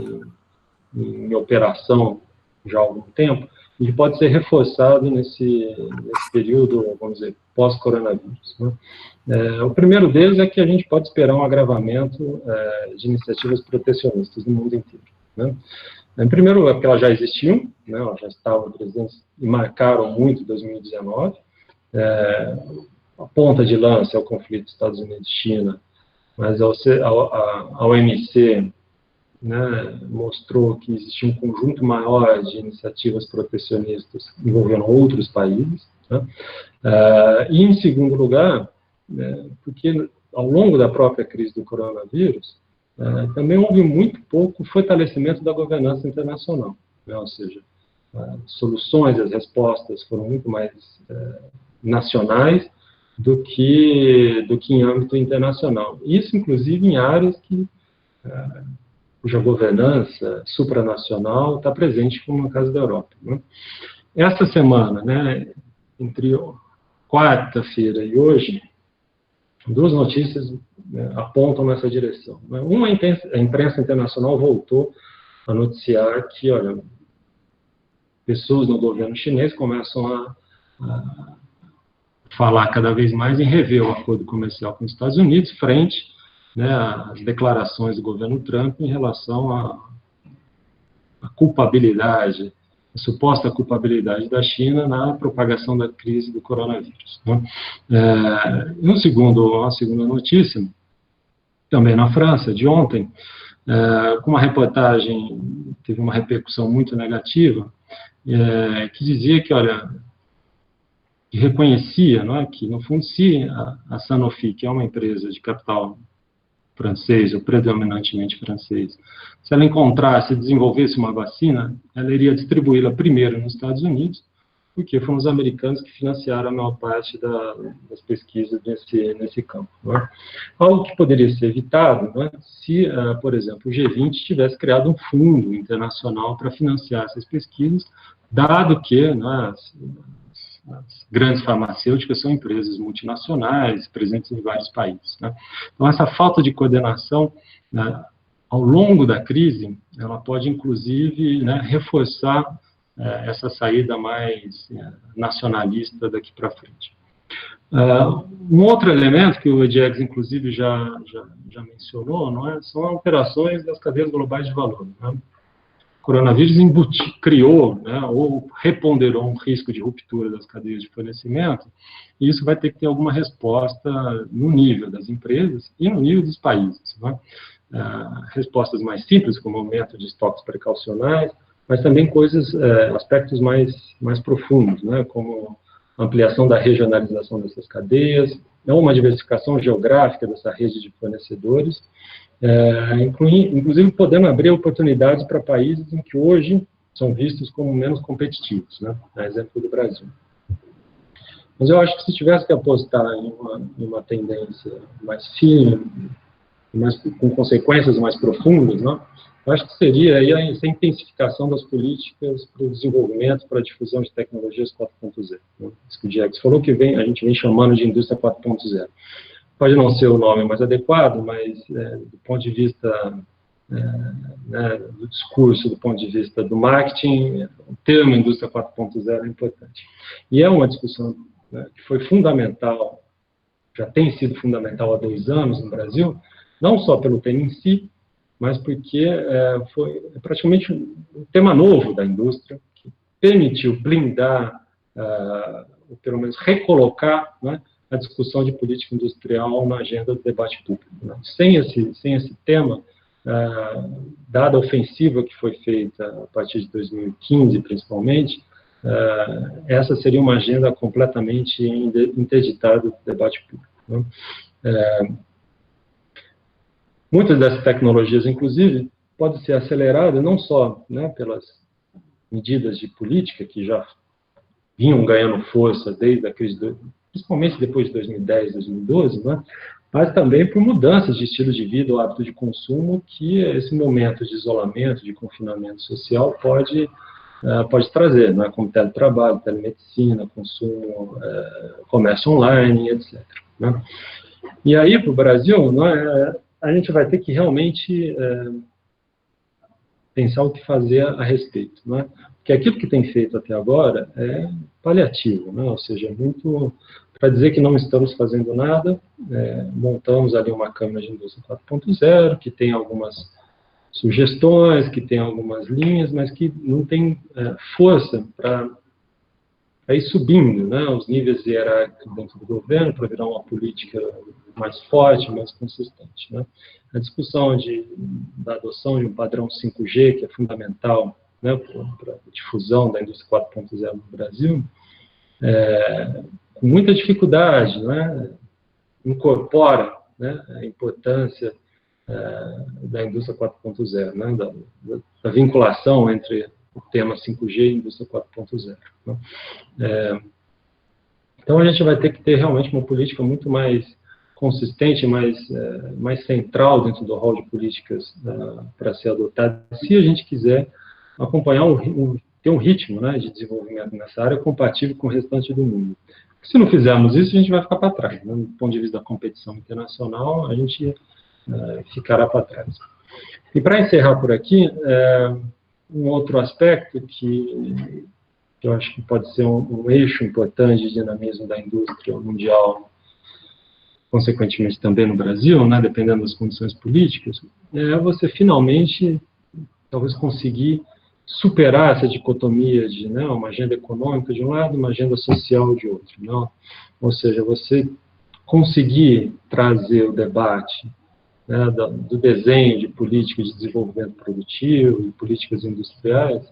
em operação já há algum tempo, e que pode ser reforçado nesse período, vamos dizer, pós-coronavírus, né? O primeiro deles é que a gente pode esperar um agravamento de iniciativas protecionistas no mundo inteiro, né? Em primeiro lugar, porque elas já existiam, né, elas já estavam presentes e marcaram muito 2019, a ponta de lança é o conflito Estados Unidos-China, mas a OMC, né, mostrou que existia um conjunto maior de iniciativas protecionistas envolvendo outros países, né? E, em segundo lugar, porque ao longo da própria crise do coronavírus, também houve muito pouco fortalecimento da governança internacional, né? Ou seja, as soluções e as respostas foram muito mais nacionais do que em âmbito internacional. Isso, inclusive, em áreas cuja governança supranacional está presente, como no caso da Europa, né? Esta semana, né, entre quarta-feira e hoje, duas notícias, né, apontam nessa direção, né? Uma, a imprensa internacional voltou a noticiar que, olha, pessoas no governo chinês começam a falar cada vez mais em rever o acordo comercial com os Estados Unidos frente, né, às declarações do governo Trump em relação à culpabilidade, a suposta culpabilidade da China na propagação da crise do coronavírus, né? Uma segunda notícia, também na França, de ontem, com uma reportagem, teve uma repercussão muito negativa, que dizia que, olha, que reconhecia, não é, que, no fundo, se a Sanofi, que é uma empresa de capital francês, ou predominantemente francês, se ela encontrasse e desenvolvesse uma vacina, ela iria distribuí-la primeiro nos Estados Unidos, porque foram os americanos que financiaram a maior parte das pesquisas nesse campo, não é? Algo que poderia ser evitado, não é, se, por exemplo, o G20 tivesse criado um fundo internacional para financiar essas pesquisas, dado que, não é, as grandes farmacêuticas são empresas multinacionais, presentes em vários países, né? Então, essa falta de coordenação, né, ao longo da crise, ela pode, inclusive, né, reforçar essa saída mais nacionalista daqui para frente. Um outro elemento que o Diegues, inclusive, já mencionou, não é? São alterações das cadeias globais de valor. Né? O coronavírus criou, né, ou reponderou um risco de ruptura das cadeias de fornecimento, e isso vai ter que ter alguma resposta no nível das empresas e no nível dos países. Né? Respostas mais simples, como aumento de estoques precaucionais, mas também aspectos mais profundos, né, como ampliação da regionalização dessas cadeias, uma diversificação geográfica dessa rede de fornecedores, inclusive podendo abrir oportunidades para países em que hoje são vistos como menos competitivos, né, a exemplo do Brasil. Mas eu acho que se tivesse que apostar em uma tendência mais firme, com consequências mais profundas, né, eu acho que seria aí a intensificação das políticas para o desenvolvimento, para a difusão de tecnologias 4.0. Né? Isso que o Diegues falou, que a gente vem chamando de indústria 4.0. Pode não ser o nome mais adequado, mas do ponto de vista do discurso, do ponto de vista do marketing, o termo indústria 4.0 é importante. E é uma discussão, né, que foi fundamental, já tem sido fundamental há 2 anos no Brasil, não só pelo tema em si, mas porque foi praticamente um tema novo da indústria, que permitiu blindar, ou pelo menos recolocar, né, a discussão de política industrial na agenda do debate público. Né? Sem esse tema, dada a ofensiva que foi feita a partir de 2015, principalmente, essa seria uma agenda completamente interditada do debate público. Né? Muitas dessas tecnologias, inclusive, podem ser aceleradas não só, né, pelas medidas de política que já vinham ganhando força desde a crise, principalmente depois de 2010, 2012, né, mas também por mudanças de estilo de vida ou hábito de consumo que esse momento de isolamento, de confinamento social pode trazer, né, como teletrabalho, telemedicina, consumo, comércio online, etc. Né. E aí, para o Brasil, né, a gente vai ter que realmente pensar o que fazer a respeito. Né? Porque aquilo que tem feito até agora é paliativo, né? Ou seja, muito para dizer que não estamos fazendo nada, montamos ali uma Câmara de Indústria 4.0, que tem algumas sugestões, que tem algumas linhas, mas que não tem força para ir subindo, né, os níveis hierárquicos dentro do governo para virar uma política mais forte, mais consistente. Né. A discussão da adoção de um padrão 5G, que é fundamental, né, para a difusão da indústria 4.0 no Brasil, com muita dificuldade, né, incorpora, né, a importância da indústria 4.0, né, da vinculação entre o tema 5G e a indústria 4.0. Né. Então, a gente vai ter que ter realmente uma política muito mais consistente, mais central dentro do rol de políticas para ser adotada, se a gente quiser acompanhar ter um ritmo, né, de desenvolvimento nessa área compatível com o restante do mundo. Se não fizermos isso, a gente vai ficar para trás. Né? Do ponto de vista da competição internacional, a gente ficará para trás. E para encerrar por aqui, um outro aspecto que eu acho que pode ser um eixo importante de dinamismo da indústria mundial, consequentemente também no Brasil, né, dependendo das condições políticas, é você finalmente, talvez, conseguir superar essa dicotomia de, né, uma agenda econômica de um lado e uma agenda social de outro. Não? Ou seja, você conseguir trazer o debate, né, do desenho de políticas de desenvolvimento produtivo e políticas industriais,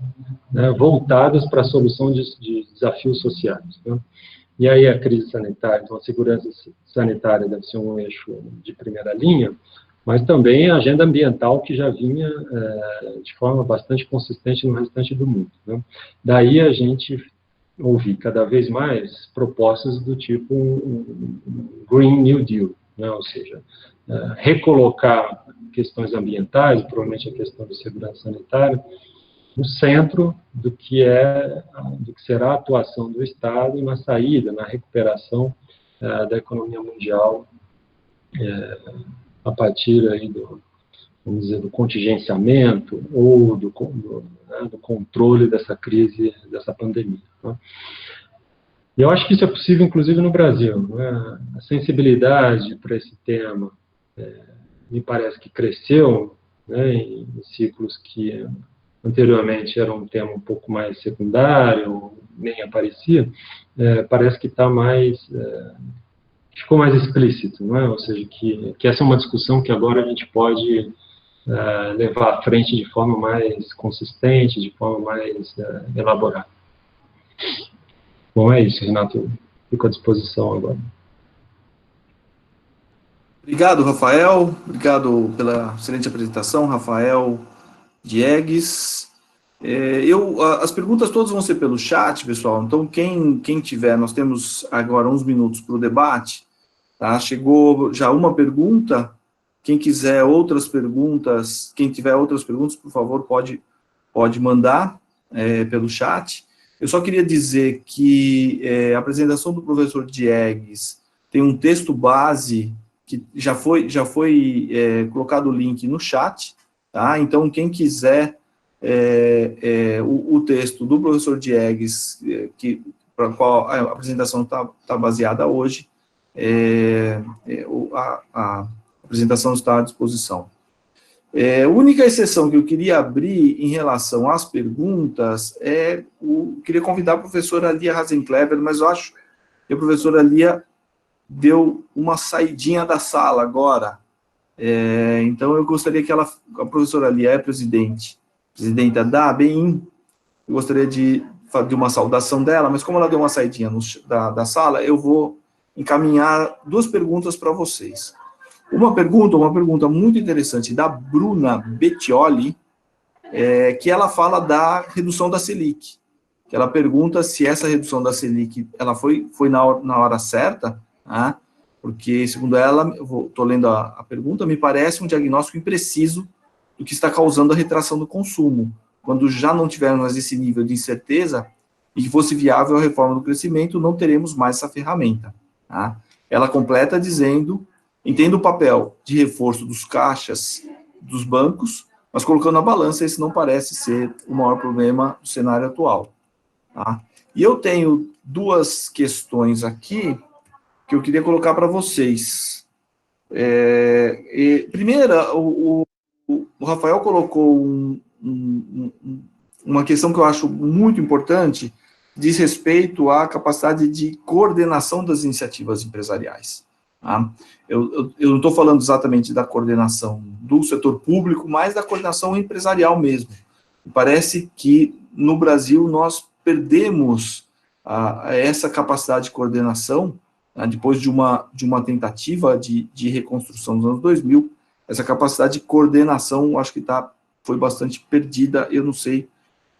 né, voltadas para a solução de desafios sociais. Né? E aí a crise sanitária, então a segurança sanitária deve ser um eixo de primeira linha, mas também a agenda ambiental que já vinha de forma bastante consistente no restante do mundo. Né? Daí a gente ouvir cada vez mais propostas do tipo um Green New Deal, né? Ou seja, recolocar questões ambientais, provavelmente a questão de segurança sanitária, no centro do que será a atuação do Estado na saída, na recuperação da economia mundial a partir aí vamos dizer, do contingenciamento ou do controle dessa crise, dessa pandemia. Né? E eu acho que isso é possível, inclusive, no Brasil. Né? A sensibilidade para esse tema me parece que cresceu, né, em ciclos que anteriormente era um tema um pouco mais secundário, nem aparecia, parece que está mais... ficou mais explícito, não é? Ou seja, que essa é uma discussão que agora a gente pode levar à frente de forma mais consistente, de forma mais elaborada. Bom, é isso, Renato. Fico à disposição agora. Obrigado, Rafael. Obrigado pela excelente apresentação, Rafael Diegues. As perguntas todas vão ser pelo chat, pessoal. Então, quem tiver, nós temos agora uns minutos para o debate. Tá? Chegou já uma pergunta. Quem quiser outras perguntas, quem tiver outras perguntas, por favor, pode mandar pelo chat. Eu só queria dizer que a apresentação do professor Diegues tem um texto base que já foi colocado o link no chat, tá? Então, quem quiser o texto do professor Diegues, para qual a apresentação está baseada hoje, a apresentação está à disposição. A única exceção que eu queria abrir em relação às perguntas queria convidar a professora Lia Hasenclever, mas eu acho que a professora Lia deu uma saidinha da sala agora. Então, eu gostaria que a professora Lia é presidenta da ABIN, eu gostaria de uma saudação dela, mas como ela deu uma saidinha da sala, eu vou encaminhar duas perguntas para vocês. Uma pergunta muito interessante da Bruna Bettioli, que ela fala da redução da Selic, que ela pergunta se essa redução da Selic ela foi na hora certa, né? Porque, segundo ela, estou lendo a pergunta, me parece um diagnóstico impreciso do que está causando a retração do consumo, quando já não tivermos mais esse nível de incerteza e que fosse viável a reforma do crescimento, não teremos mais essa ferramenta. Tá? Ela completa dizendo, entendo o papel de reforço dos caixas dos bancos, mas colocando na balança, esse não parece ser o maior problema do cenário atual. Tá? E eu tenho duas questões aqui que eu queria colocar para vocês. Primeira, o Rafael colocou uma questão que eu acho muito importante, diz respeito à capacidade de coordenação das iniciativas empresariais. Tá? Eu não estou falando exatamente da coordenação do setor público, mas da coordenação empresarial mesmo. Parece que, no Brasil, nós perdemos essa capacidade de coordenação, depois de uma tentativa de reconstrução dos anos 2000, essa capacidade de coordenação, acho que foi bastante perdida, eu não sei,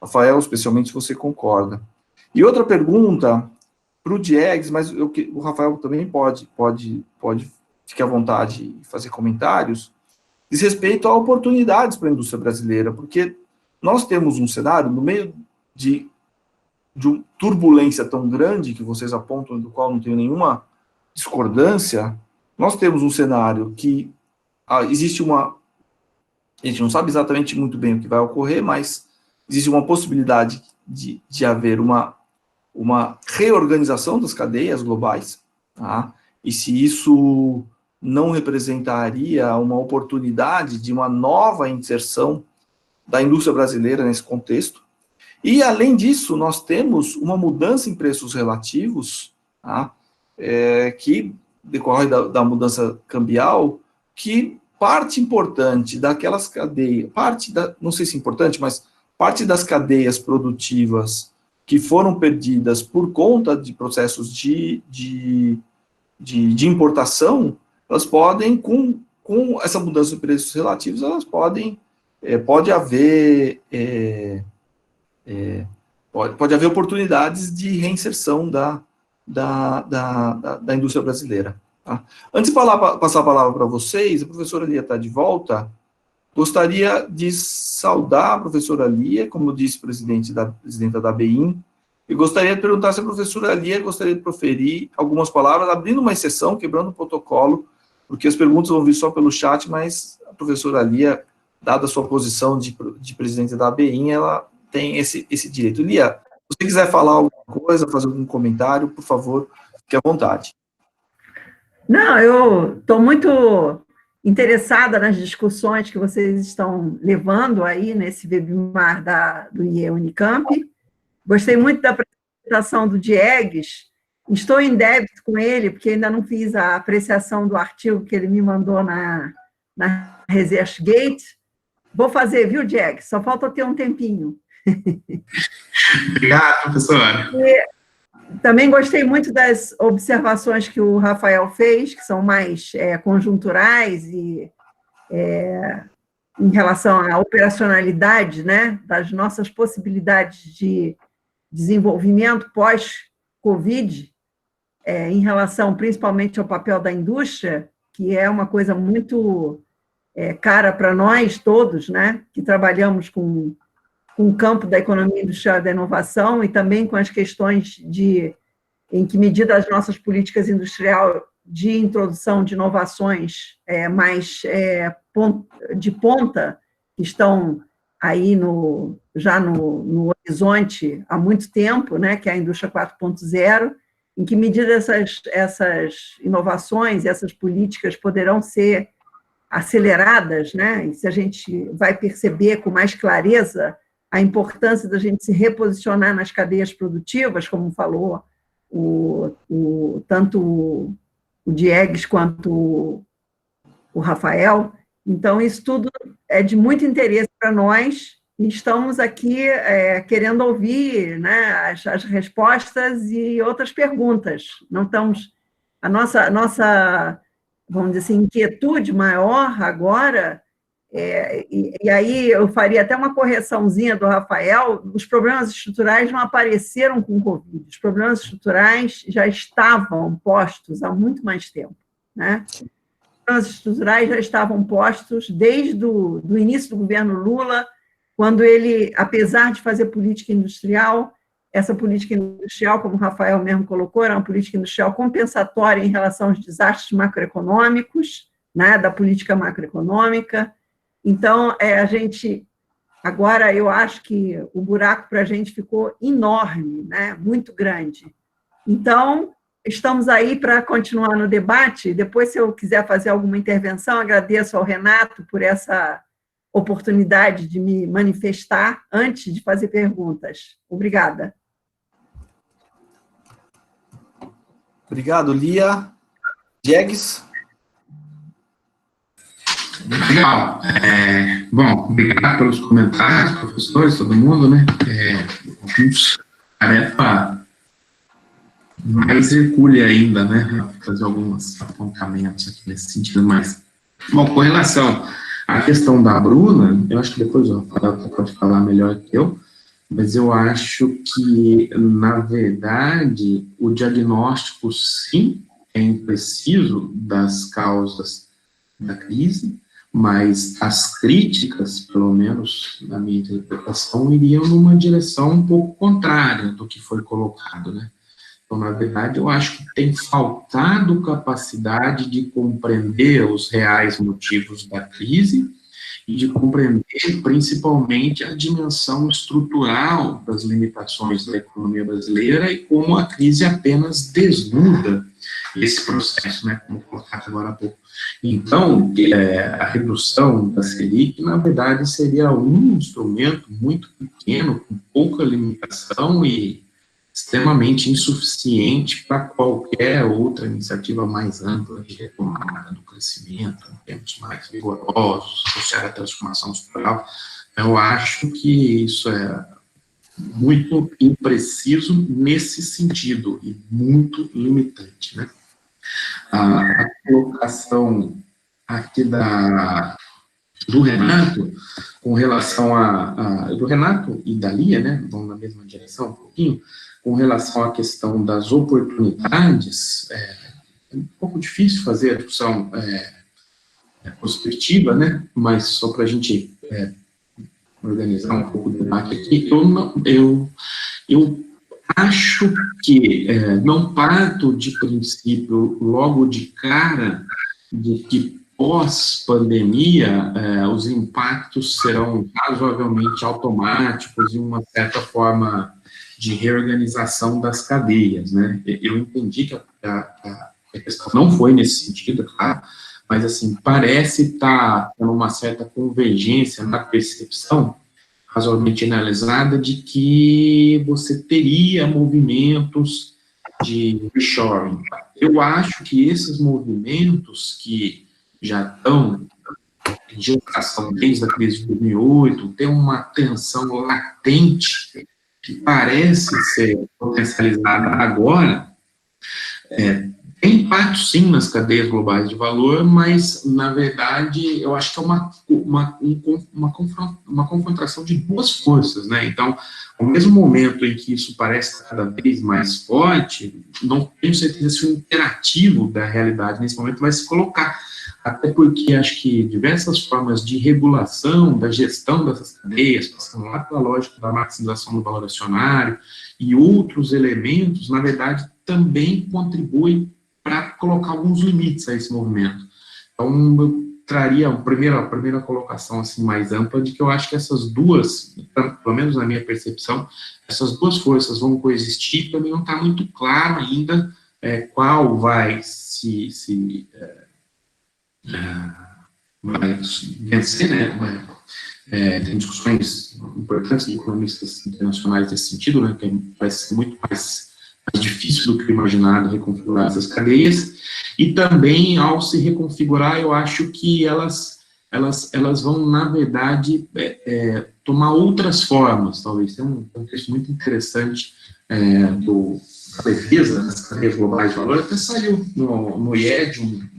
Rafael, especialmente se você concorda. E outra pergunta para o Diegues, mas o Rafael também pode ficar à vontade de fazer comentários, diz respeito a oportunidades para a indústria brasileira, porque nós temos um cenário, no meio de uma turbulência tão grande que vocês apontam, do qual não tenho nenhuma discordância, nós temos um cenário que existe a gente não sabe exatamente muito bem o que vai ocorrer, mas existe uma possibilidade de haver uma reorganização das cadeias globais, tá? E se isso não representaria uma oportunidade de uma nova inserção da indústria brasileira nesse contexto. E, além disso, nós temos uma mudança em preços relativos, tá? Que decorre da mudança cambial, que parte importante daquelas cadeias, não sei se importante, mas parte das cadeias produtivas que foram perdidas por conta de processos de importação, elas podem, com essa mudança de preços relativos, elas pode haver oportunidades de reinserção da indústria brasileira. Tá? Antes de passar a palavra para vocês, a professora Lia está de volta, gostaria de saudar a professora Lia, como disse presidenta da ABIN, e gostaria de perguntar se a professora Lia gostaria de proferir algumas palavras, abrindo uma exceção, quebrando o protocolo, porque as perguntas vão vir só pelo chat, mas a professora Lia dada a sua posição de presidente da ABIN, ela tem esse direito. Lia, se você quiser falar alguma coisa, fazer algum comentário, por favor, fique à vontade. Não, eu estou muito interessada nas discussões que vocês estão levando aí nesse webinar do IE Unicamp. Gostei muito da apresentação do Diegues. Estou em débito com ele, porque ainda não fiz a apreciação do artigo que ele me mandou na ResearchGate. Vou fazer, viu, Diegues? Só falta ter um tempinho. Obrigado, professora. Também gostei muito das observações que o Rafael fez, que são mais conjunturais e em relação à operacionalidade, né, das nossas possibilidades de desenvolvimento pós-Covid, em relação principalmente ao papel da indústria, que é uma coisa muito cara para nós todos, né, que trabalhamos com o campo da economia industrial e da inovação, e também com as questões em que medida as nossas políticas industriais de introdução de inovações mais de ponta, que estão aí já no horizonte há muito tempo, né, que é a indústria 4.0, em que medida essas inovações, essas políticas poderão ser aceleradas, né, e se a gente vai perceber com mais clareza a importância da gente se reposicionar nas cadeias produtivas, como falou tanto o Diegues quanto o Rafael. Então, isso tudo é de muito interesse para nós, e estamos aqui querendo ouvir, né, as respostas e outras perguntas. Não estamos... A nossa, vamos dizer assim, inquietude maior agora... E aí eu faria até uma correçãozinha do Rafael: os problemas estruturais não apareceram com o Covid, os problemas estruturais já estavam postos há muito mais tempo, né? Os problemas estruturais já estavam postos desde o início do governo Lula, quando ele, apesar de fazer política industrial, essa política industrial, como o Rafael mesmo colocou, era uma política industrial compensatória em relação aos desastres macroeconômicos, né, da política macroeconômica. Então, agora eu acho que o buraco para a gente ficou enorme, né? Muito grande. Então, estamos aí para continuar no debate. Depois, se eu quiser fazer alguma intervenção, agradeço ao Renato por essa oportunidade de me manifestar antes de fazer perguntas. Obrigada. Obrigado, Lia. Diegues? Legal. Bom, obrigado pelos comentários, professores, todo mundo, né? Tarefa mais hercúlea ainda, né? Fazer alguns apontamentos aqui nesse sentido, mas... Bom, com relação à questão da Bruna, eu acho que depois o Rafael pode falar melhor que eu, mas eu acho que, na verdade, o diagnóstico, sim, é impreciso das causas da crise, mas as críticas, pelo menos na minha interpretação, iriam numa direção um pouco contrária do que foi colocado, né? Então, na verdade, eu acho que tem faltado capacidade de compreender os reais motivos da crise e de compreender, principalmente, a dimensão estrutural das limitações da economia brasileira e como a crise apenas desnuda esse processo, né, como colocado agora há pouco. Então, a redução da Selic, na verdade, seria um instrumento muito pequeno, com pouca limitação e extremamente insuficiente para qualquer outra iniciativa mais ampla de retomada do crescimento, em termos mais vigorosos, associada à transformação estrutural. Eu acho que isso é muito impreciso nesse sentido e muito limitante, né? A colocação aqui do Renato, com relação do Renato e da Lia, né, vão na mesma direção um pouquinho, com relação à questão das oportunidades, é um pouco difícil fazer a discussão prospectiva, né, mas só para a gente organizar um pouco o debate aqui, eu acho que não parto de princípio, logo de cara, de que pós-pandemia, os impactos serão razoavelmente automáticos e uma certa forma de reorganização das cadeias, né? Eu entendi que a questão não foi nesse sentido, claro, mas, assim, parece estar com uma certa convergência na percepção razoavelmente analisada de que você teria movimentos de reshoring. Eu acho que esses movimentos que já estão em gestação desde a crise de 2008, tem uma tensão latente que parece ser potencializada agora, tem impacto, sim, nas cadeias globais de valor, mas, na verdade, eu acho que é uma confrontação de duas forças, né? Então, ao mesmo momento em que isso parece cada vez mais forte, não tenho certeza se o imperativo da realidade nesse momento vai se colocar, até porque acho que diversas formas de regulação da gestão dessas cadeias, passando lá pela lógica da maximização do valor acionário e outros elementos, na verdade, também contribuem para colocar alguns limites a esse movimento. Então, eu traria a primeira colocação assim, mais ampla de que eu acho que essas duas, pelo menos na minha percepção, essas duas forças vão coexistir, para mim não está muito claro ainda qual vai vai vencer, né? Tem discussões importantes de economistas internacionais nesse sentido, né, que vai ser muito mais difícil do que o imaginado reconfigurar essas cadeias, e também, ao se reconfigurar, eu acho que elas vão, na verdade, tomar outras formas, talvez. Tem um texto muito interessante da defesa das cadeias globais de valor, até saiu no IED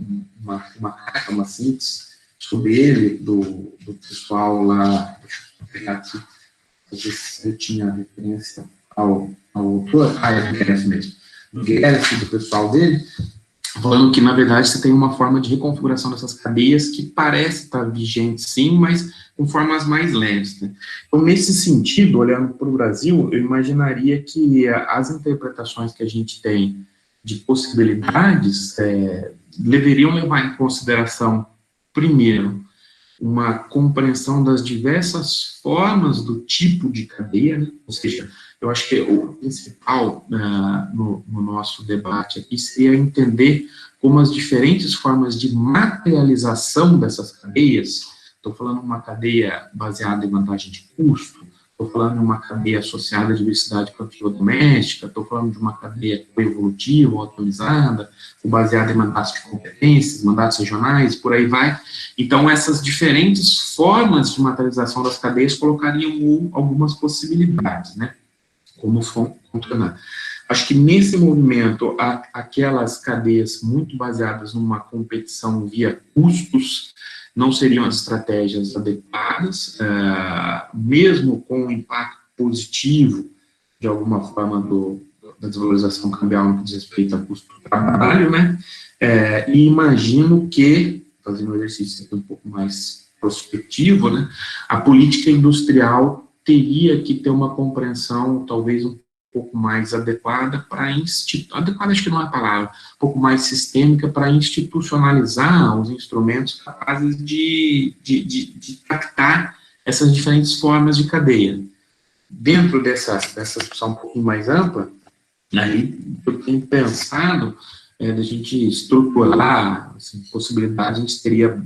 uma carta, uma síntese sobre ele, do pessoal lá, deixa eu pegar aqui, para ver se eu tinha referência ao autor, é do Guedes mesmo, do Guedes e do pessoal dele, falando que, na verdade, você tem uma forma de reconfiguração dessas cadeias que parece estar vigente, sim, mas com formas mais leves, né? Então, nesse sentido, olhando para o Brasil, eu imaginaria que as interpretações que a gente tem de possibilidades deveriam levar em consideração, primeiro, uma compreensão das diversas formas do tipo de cadeia, né? Ou seja, eu acho que o principal no nosso debate aqui seria entender como as diferentes formas de materialização dessas cadeias, estou falando uma cadeia baseada em vantagem de custo, estou falando de uma cadeia associada à diversidade produtiva doméstica, estou falando de uma cadeia coevolutiva, autorizada, baseada em mandatos de competências, mandatos regionais, por aí vai. Então, essas diferentes formas de materialização das cadeias colocariam algumas possibilidades, né? Como funcionar. Acho que nesse movimento, aquelas cadeias muito baseadas numa competição via custos não seriam as estratégias adequadas, mesmo com um impacto positivo, de alguma forma, da desvalorização cambial no que diz respeito ao custo do trabalho, né? E imagino que, fazendo um exercício aqui um pouco mais prospectivo, né, a política industrial teria que ter uma compreensão, talvez, um pouco mais adequada adequada acho que não é a palavra, um pouco mais sistêmica para institucionalizar os instrumentos capazes de captar essas diferentes formas de cadeia. Dentro dessa discussão um pouquinho mais ampla, aí eu tenho pensado da gente estruturar assim, possibilidades, a gente teria,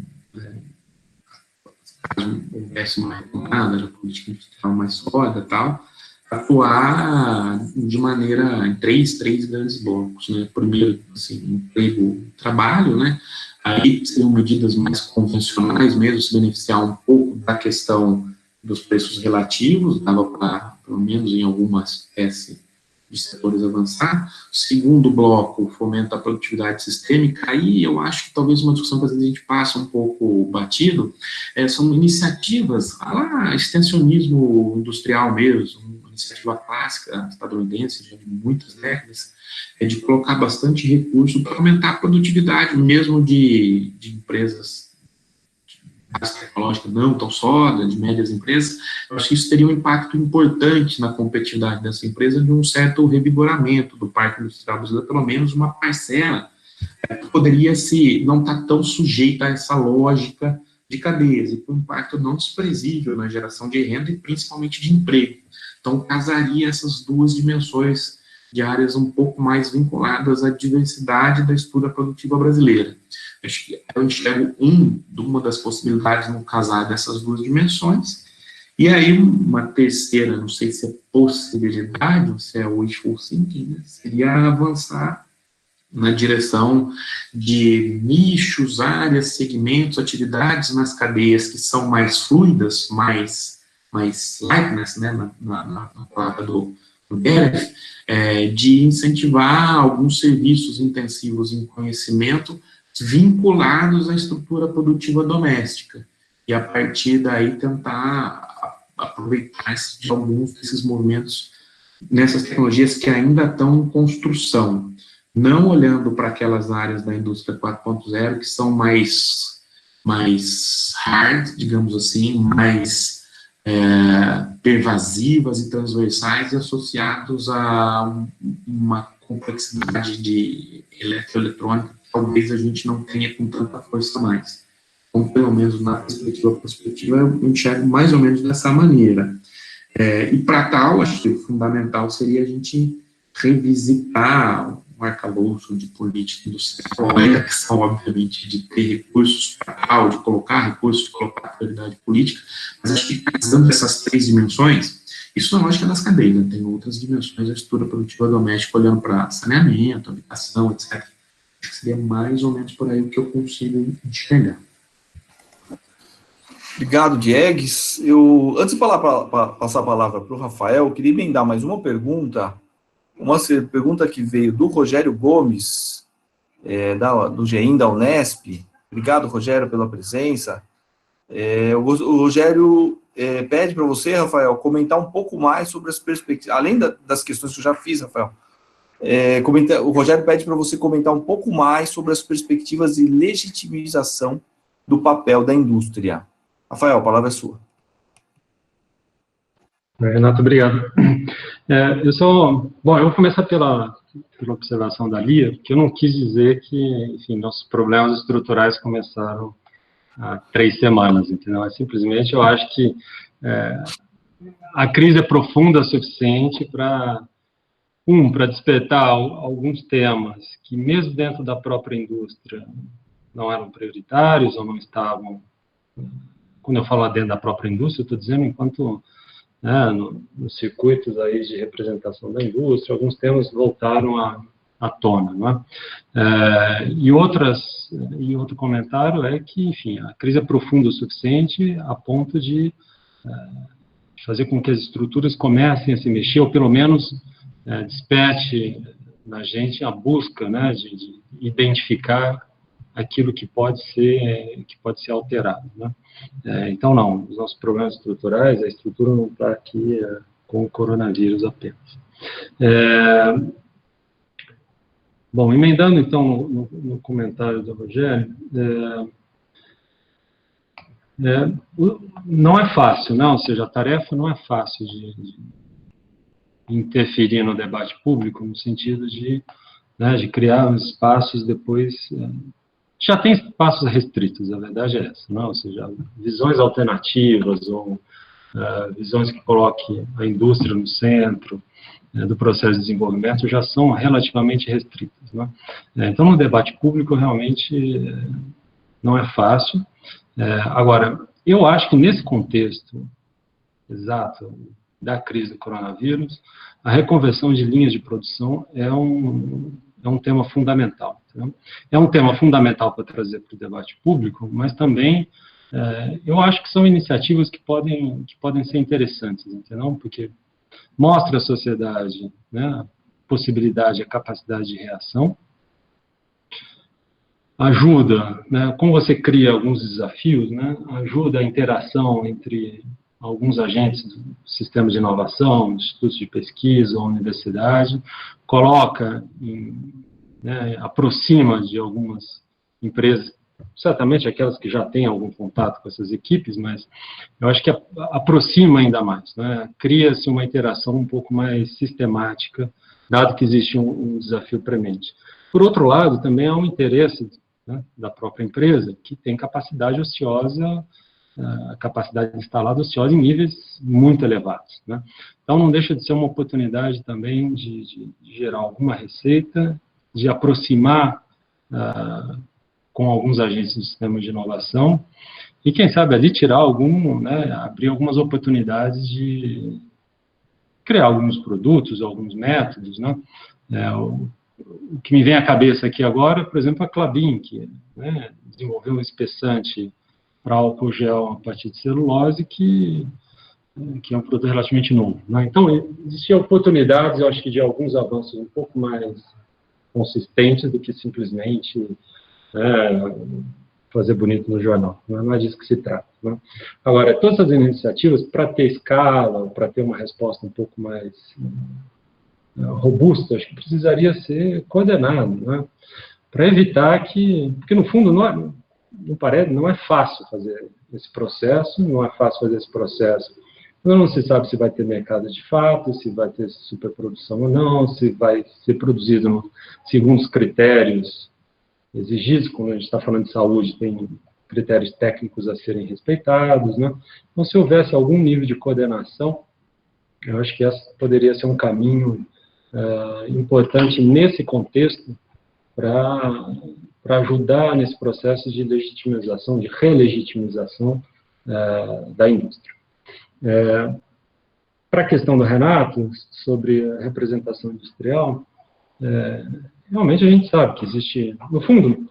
caso houvesse uma retomada da política industrial mais sólida e tal, atuar de maneira em três grandes blocos, né? Primeiro, assim, emprego, trabalho, né? Aí seriam medidas mais convencionais mesmo, se beneficiar um pouco da questão dos preços relativos, dava para, pelo menos em algumas espécies de setores avançar. O segundo bloco fomenta a produtividade sistêmica, aí eu acho que talvez uma discussão que às vezes a gente passa um pouco batido, são iniciativas, extensionismo industrial mesmo, uma iniciativa clássica estadunidense, já de muitas décadas, de colocar bastante recurso para aumentar a produtividade mesmo de empresas tecnológica não tão sólida, de médias empresas. Eu acho que isso teria um impacto importante na competitividade dessa empresa, de um certo revigoramento do parque industrial brasileiro, pelo menos uma parcela poderia não estar tão sujeita a essa lógica de cadeias, e com um impacto não desprezível na geração de renda e principalmente de emprego. Então, casaria essas duas dimensões de áreas um pouco mais vinculadas à diversidade da estrutura produtiva brasileira. Eu enxergo uma das possibilidades no casar dessas duas dimensões, e aí uma terceira, não sei se é possibilidade, ou se é wishful thinking, né, seria avançar na direção de nichos, áreas, segmentos, atividades nas cadeias que são mais fluidas, mais lightness, né, na palavra do Derek, de incentivar alguns serviços intensivos em conhecimento vinculados à estrutura produtiva doméstica, e a partir daí tentar aproveitar de alguns desses movimentos nessas tecnologias que ainda estão em construção, não olhando para aquelas áreas da indústria 4.0 que são mais hard, digamos assim, mais pervasivas e transversais e associados a uma complexidade de eletroeletrônica que talvez a gente não tenha com tanta força mais. Então, pelo menos na perspectiva, eu enxergo mais ou menos dessa maneira. E para tal, acho que o fundamental seria a gente revisitar o arcabouço de política industrial, a questão, obviamente, de ter recursos para tal, de colocar recursos, de colocar prioridade política, mas acho que casando essas três dimensões, isso na lógica das cadeias, né? Tem outras dimensões da estrutura produtiva doméstica, olhando para saneamento, habitação, etc. Acho que seria mais ou menos por aí o que eu consigo enxergar. Obrigado, Diegues. Antes de passar a palavra para o Rafael, eu queria emendar mais uma pergunta que veio do Rogério Gomes, do GEIM da Unesp. Obrigado, Rogério, pela presença. O Rogério pede para você, Rafael, comentar um pouco mais sobre as perspectivas, além das questões que eu já fiz, Rafael. O Rogério pede para você comentar um pouco mais sobre as perspectivas de legitimização do papel da indústria. Rafael, a palavra é sua. Renato, obrigado. Eu vou começar pela observação da Lia, que eu não quis dizer que, enfim, nossos problemas estruturais começaram há 3 semanas, entendeu? Simplesmente eu acho que a crise é profunda o suficiente para despertar alguns temas que, mesmo dentro da própria indústria, não eram prioritários ou não estavam. Quando eu falo dentro da própria indústria, eu estou dizendo enquanto nos circuitos aí de representação da indústria, alguns temas voltaram à tona, não é? E outro comentário é que, enfim, a crise é profunda o suficiente a ponto de fazer com que as estruturas comecem a se mexer, ou pelo menos desperte na gente a busca, né, de identificar aquilo que pode ser alterado, né? Então, não, os nossos problemas estruturais, a estrutura não está aqui com o coronavírus apenas. Bom, emendando, então, no comentário do Rogério, não é fácil, não, ou seja, a tarefa não é fácil de interferir no debate público, no sentido de criar espaços depois... Já tem espaços restritos, a verdade é essa, não? Ou seja, visões alternativas ou visões que coloquem a indústria no centro do processo de desenvolvimento já são relativamente restritas, não é? Então, no debate público, realmente, não é fácil. Agora, eu acho que nesse contexto exato da crise do coronavírus, a reconversão de linhas de produção é um tema fundamental. Entendeu? É um tema fundamental para trazer para o debate público, mas também eu acho que são iniciativas que podem ser interessantes, entendeu? Porque mostra à sociedade, né, a possibilidade, a capacidade de reação, ajuda, né, como você cria alguns desafios, né, ajuda a interação entre alguns agentes do sistema de inovação, institutos de pesquisa, a universidade, coloca, aproxima de algumas empresas, certamente aquelas que já têm algum contato com essas equipes, mas eu acho que aproxima ainda mais, né? Cria-se uma interação um pouco mais sistemática, dado que existe um desafio premente. Por outro lado, também há um interesse, né, da própria empresa, que tem capacidade ociosa, a capacidade instalada ociosa em níveis muito elevados, né? Então, não deixa de ser uma oportunidade também de gerar alguma receita, de aproximar com alguns agentes do sistema de inovação, e quem sabe ali tirar né, abrir algumas oportunidades de criar alguns produtos, alguns métodos, né? O que me vem à cabeça aqui agora, por exemplo, a Klabin, que, né, desenvolveu um espessante para álcool gel a partir de celulose, que é um produto relativamente novo, né? Então, existiam oportunidades, eu acho que de alguns avanços um pouco mais consistentes do que simplesmente fazer bonito no jornal. Não é disso que se trata, né? Agora, todas essas iniciativas, para ter escala, para ter uma resposta um pouco mais robusta, acho que precisaria ser coordenado, né? Para evitar porque no fundo não é fácil fazer esse processo, não se sabe se vai ter mercado de fato, se vai ter superprodução ou não, se vai ser produzido segundo os critérios exigidos. Quando a gente está falando de saúde, tem critérios técnicos a serem respeitados, né? Então, se houvesse algum nível de coordenação, eu acho que esse poderia ser um caminho importante nesse contexto para ajudar nesse processo de legitimização, de relegitimização da indústria. Para a questão do Renato, sobre a representação industrial, realmente a gente sabe que existe, no fundo,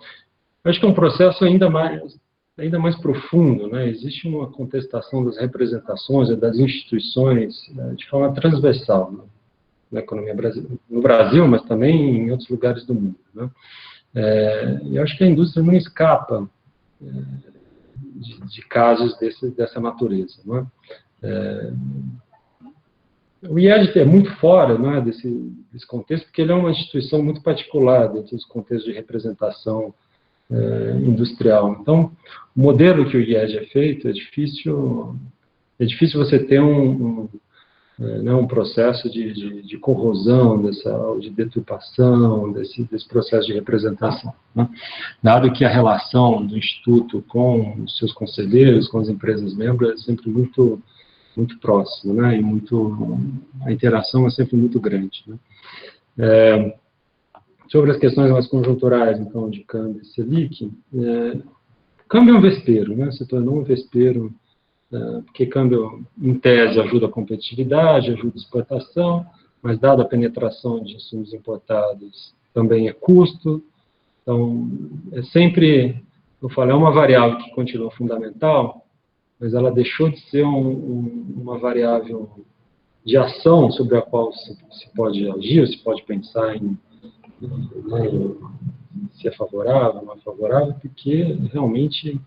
acho que é um processo ainda mais profundo, né? Existe uma contestação das representações, das instituições, de forma transversal, né, na economia brasileira, no Brasil, mas também em outros lugares do mundo, né? E acho que a indústria não escapa de casos dessa natureza, né? O IED é muito fora, né, desse contexto, porque ele é uma instituição muito particular dentro dos contextos de representação industrial. Então, o modelo que o IED é feito, é difícil você ter um processo de corrosão, de deturpação, desse processo de representação, né? Dado que a relação do Instituto com os seus conselheiros, com as empresas membros, é sempre muito próxima, né? E a interação é sempre muito grande, né? Sobre as questões mais conjunturais, então, de câmbio e Selic, câmbio é um vespeiro, né? Se tornou um vespeiro, porque câmbio, em tese, ajuda a competitividade, ajuda a exportação, mas, dada a penetração de insumos importados, também é custo. Então, é sempre, eu falo, é uma variável que continua fundamental, mas ela deixou de ser uma variável de ação sobre a qual se pode agir, se pode pensar em se é favorável ou não é favorável, porque realmente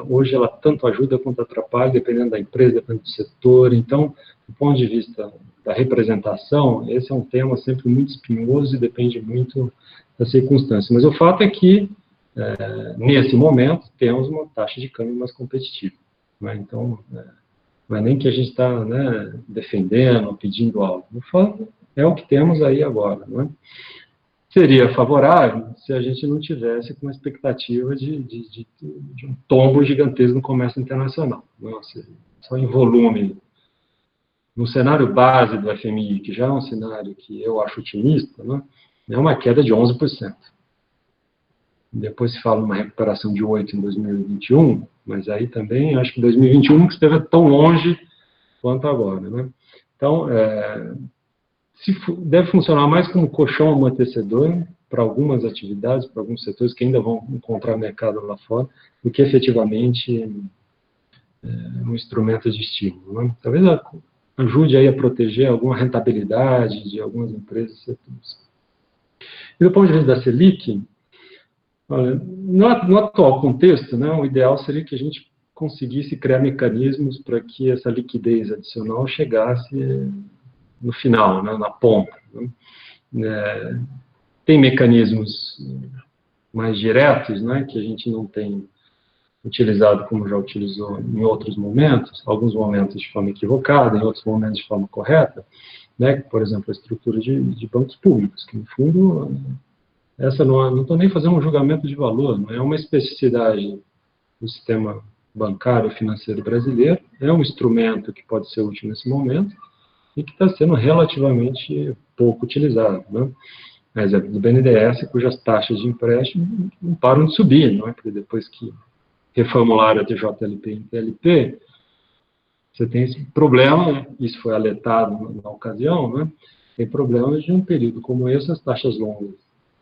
hoje ela tanto ajuda quanto atrapalha, dependendo da empresa, dependendo do setor. Então, do ponto de vista da representação, esse é um tema sempre muito espinhoso e depende muito da circunstância. Mas o fato é que, nesse momento, temos uma taxa de câmbio mais competitiva, né? Então, não é nem que a gente está, né, defendendo, pedindo algo. O fato é o que temos aí agora, né? Seria favorável se a gente não tivesse com uma expectativa de um tombo gigantesco no comércio internacional. Nossa, só em volume. No cenário base do FMI, que já é um cenário que eu acho otimista, né, é uma queda de 11%. Depois se fala uma recuperação de 8% em 2021, mas aí também acho que 2021 não esteve tão longe quanto agora, né? Então, deve funcionar mais como colchão amortecedor para algumas atividades, para alguns setores que ainda vão encontrar mercado lá fora, do que efetivamente um instrumento de estímulo, né? Talvez ajude aí a proteger alguma rentabilidade de algumas empresas e setores. E do ponto de vista da Selic, no atual contexto, né, o ideal seria que a gente conseguisse criar mecanismos para que essa liquidez adicional chegasse no final, né, na ponta, né? Tem mecanismos mais diretos, né, que a gente não tem utilizado como já utilizou em outros momentos, alguns momentos de forma equivocada, em outros momentos de forma correta, né, por exemplo, a estrutura de bancos públicos, que no fundo essa não estou nem fazendo um julgamento de valor, não é uma especificidade do sistema bancário e financeiro brasileiro, é um instrumento que pode ser útil nesse momento e que está sendo relativamente pouco utilizado, né? A exemplo do BNDES, cujas taxas de empréstimo não param de subir, não é? Porque depois que reformularam a TJLP e TLP, você tem esse problema, né? Isso foi alertado na ocasião, né? Tem problemas de um período como esse, as taxas longas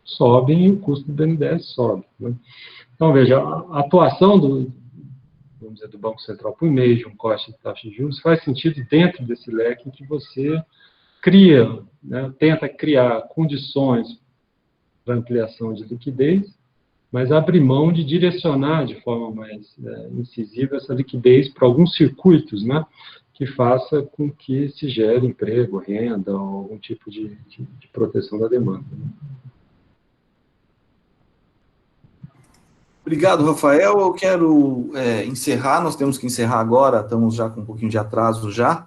sobem e o custo do BNDES sobe, né? Então, veja, a atuação vamos dizer, do Banco Central por meio de um corte de taxa de juros faz sentido dentro desse leque em que você cria, né, tenta criar condições para ampliação de liquidez, mas abre mão de direcionar de forma mais incisiva essa liquidez para alguns circuitos, né, que faça com que se gere emprego, renda, ou algum tipo de proteção da demanda. Obrigado, Rafael. Eu quero encerrar, nós temos que encerrar agora, estamos já com um pouquinho de atraso já.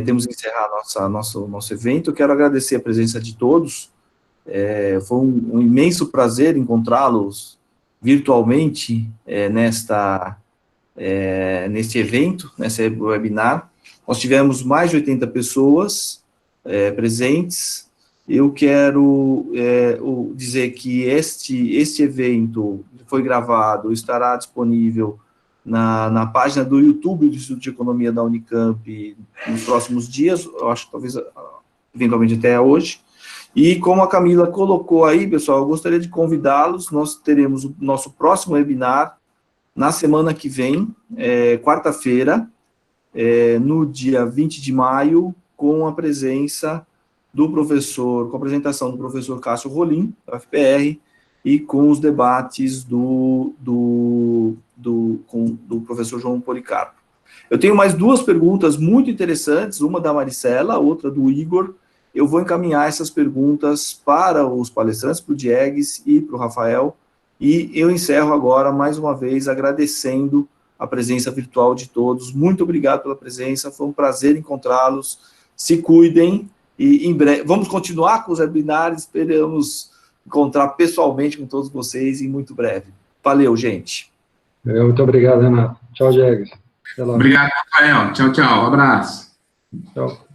Temos que encerrar nosso evento. Eu quero agradecer a presença de todos. Foi um imenso prazer encontrá-los virtualmente neste evento, nesse webinar. Nós tivemos mais de 80 pessoas presentes. Eu quero dizer que este evento foi gravado, estará disponível na página do YouTube do Instituto de Economia da Unicamp nos próximos dias, eu acho que talvez eventualmente até hoje. E como a Camila colocou aí, pessoal, eu gostaria de convidá-los, nós teremos o nosso próximo webinar na semana que vem, quarta-feira, no dia 20 de maio, com a presença do professor, com a apresentação do professor Cássio Rolim, da UFPR, e com os debates do professor João Policarpo. Eu tenho mais duas perguntas muito interessantes, uma da Maricela, outra do Igor. Eu vou encaminhar essas perguntas para os palestrantes, para o Diegues e para o Rafael, e eu encerro agora, mais uma vez, agradecendo a presença virtual de todos. Muito obrigado pela presença, foi um prazer encontrá-los. Se cuidem, e em breve, vamos continuar com os webinars, esperamos encontrar pessoalmente com todos vocês em muito breve. Valeu, gente. Muito obrigado, Renato. Tchau, Diegues. Obrigado, Rafael. Tchau, tchau. Um abraço. Tchau.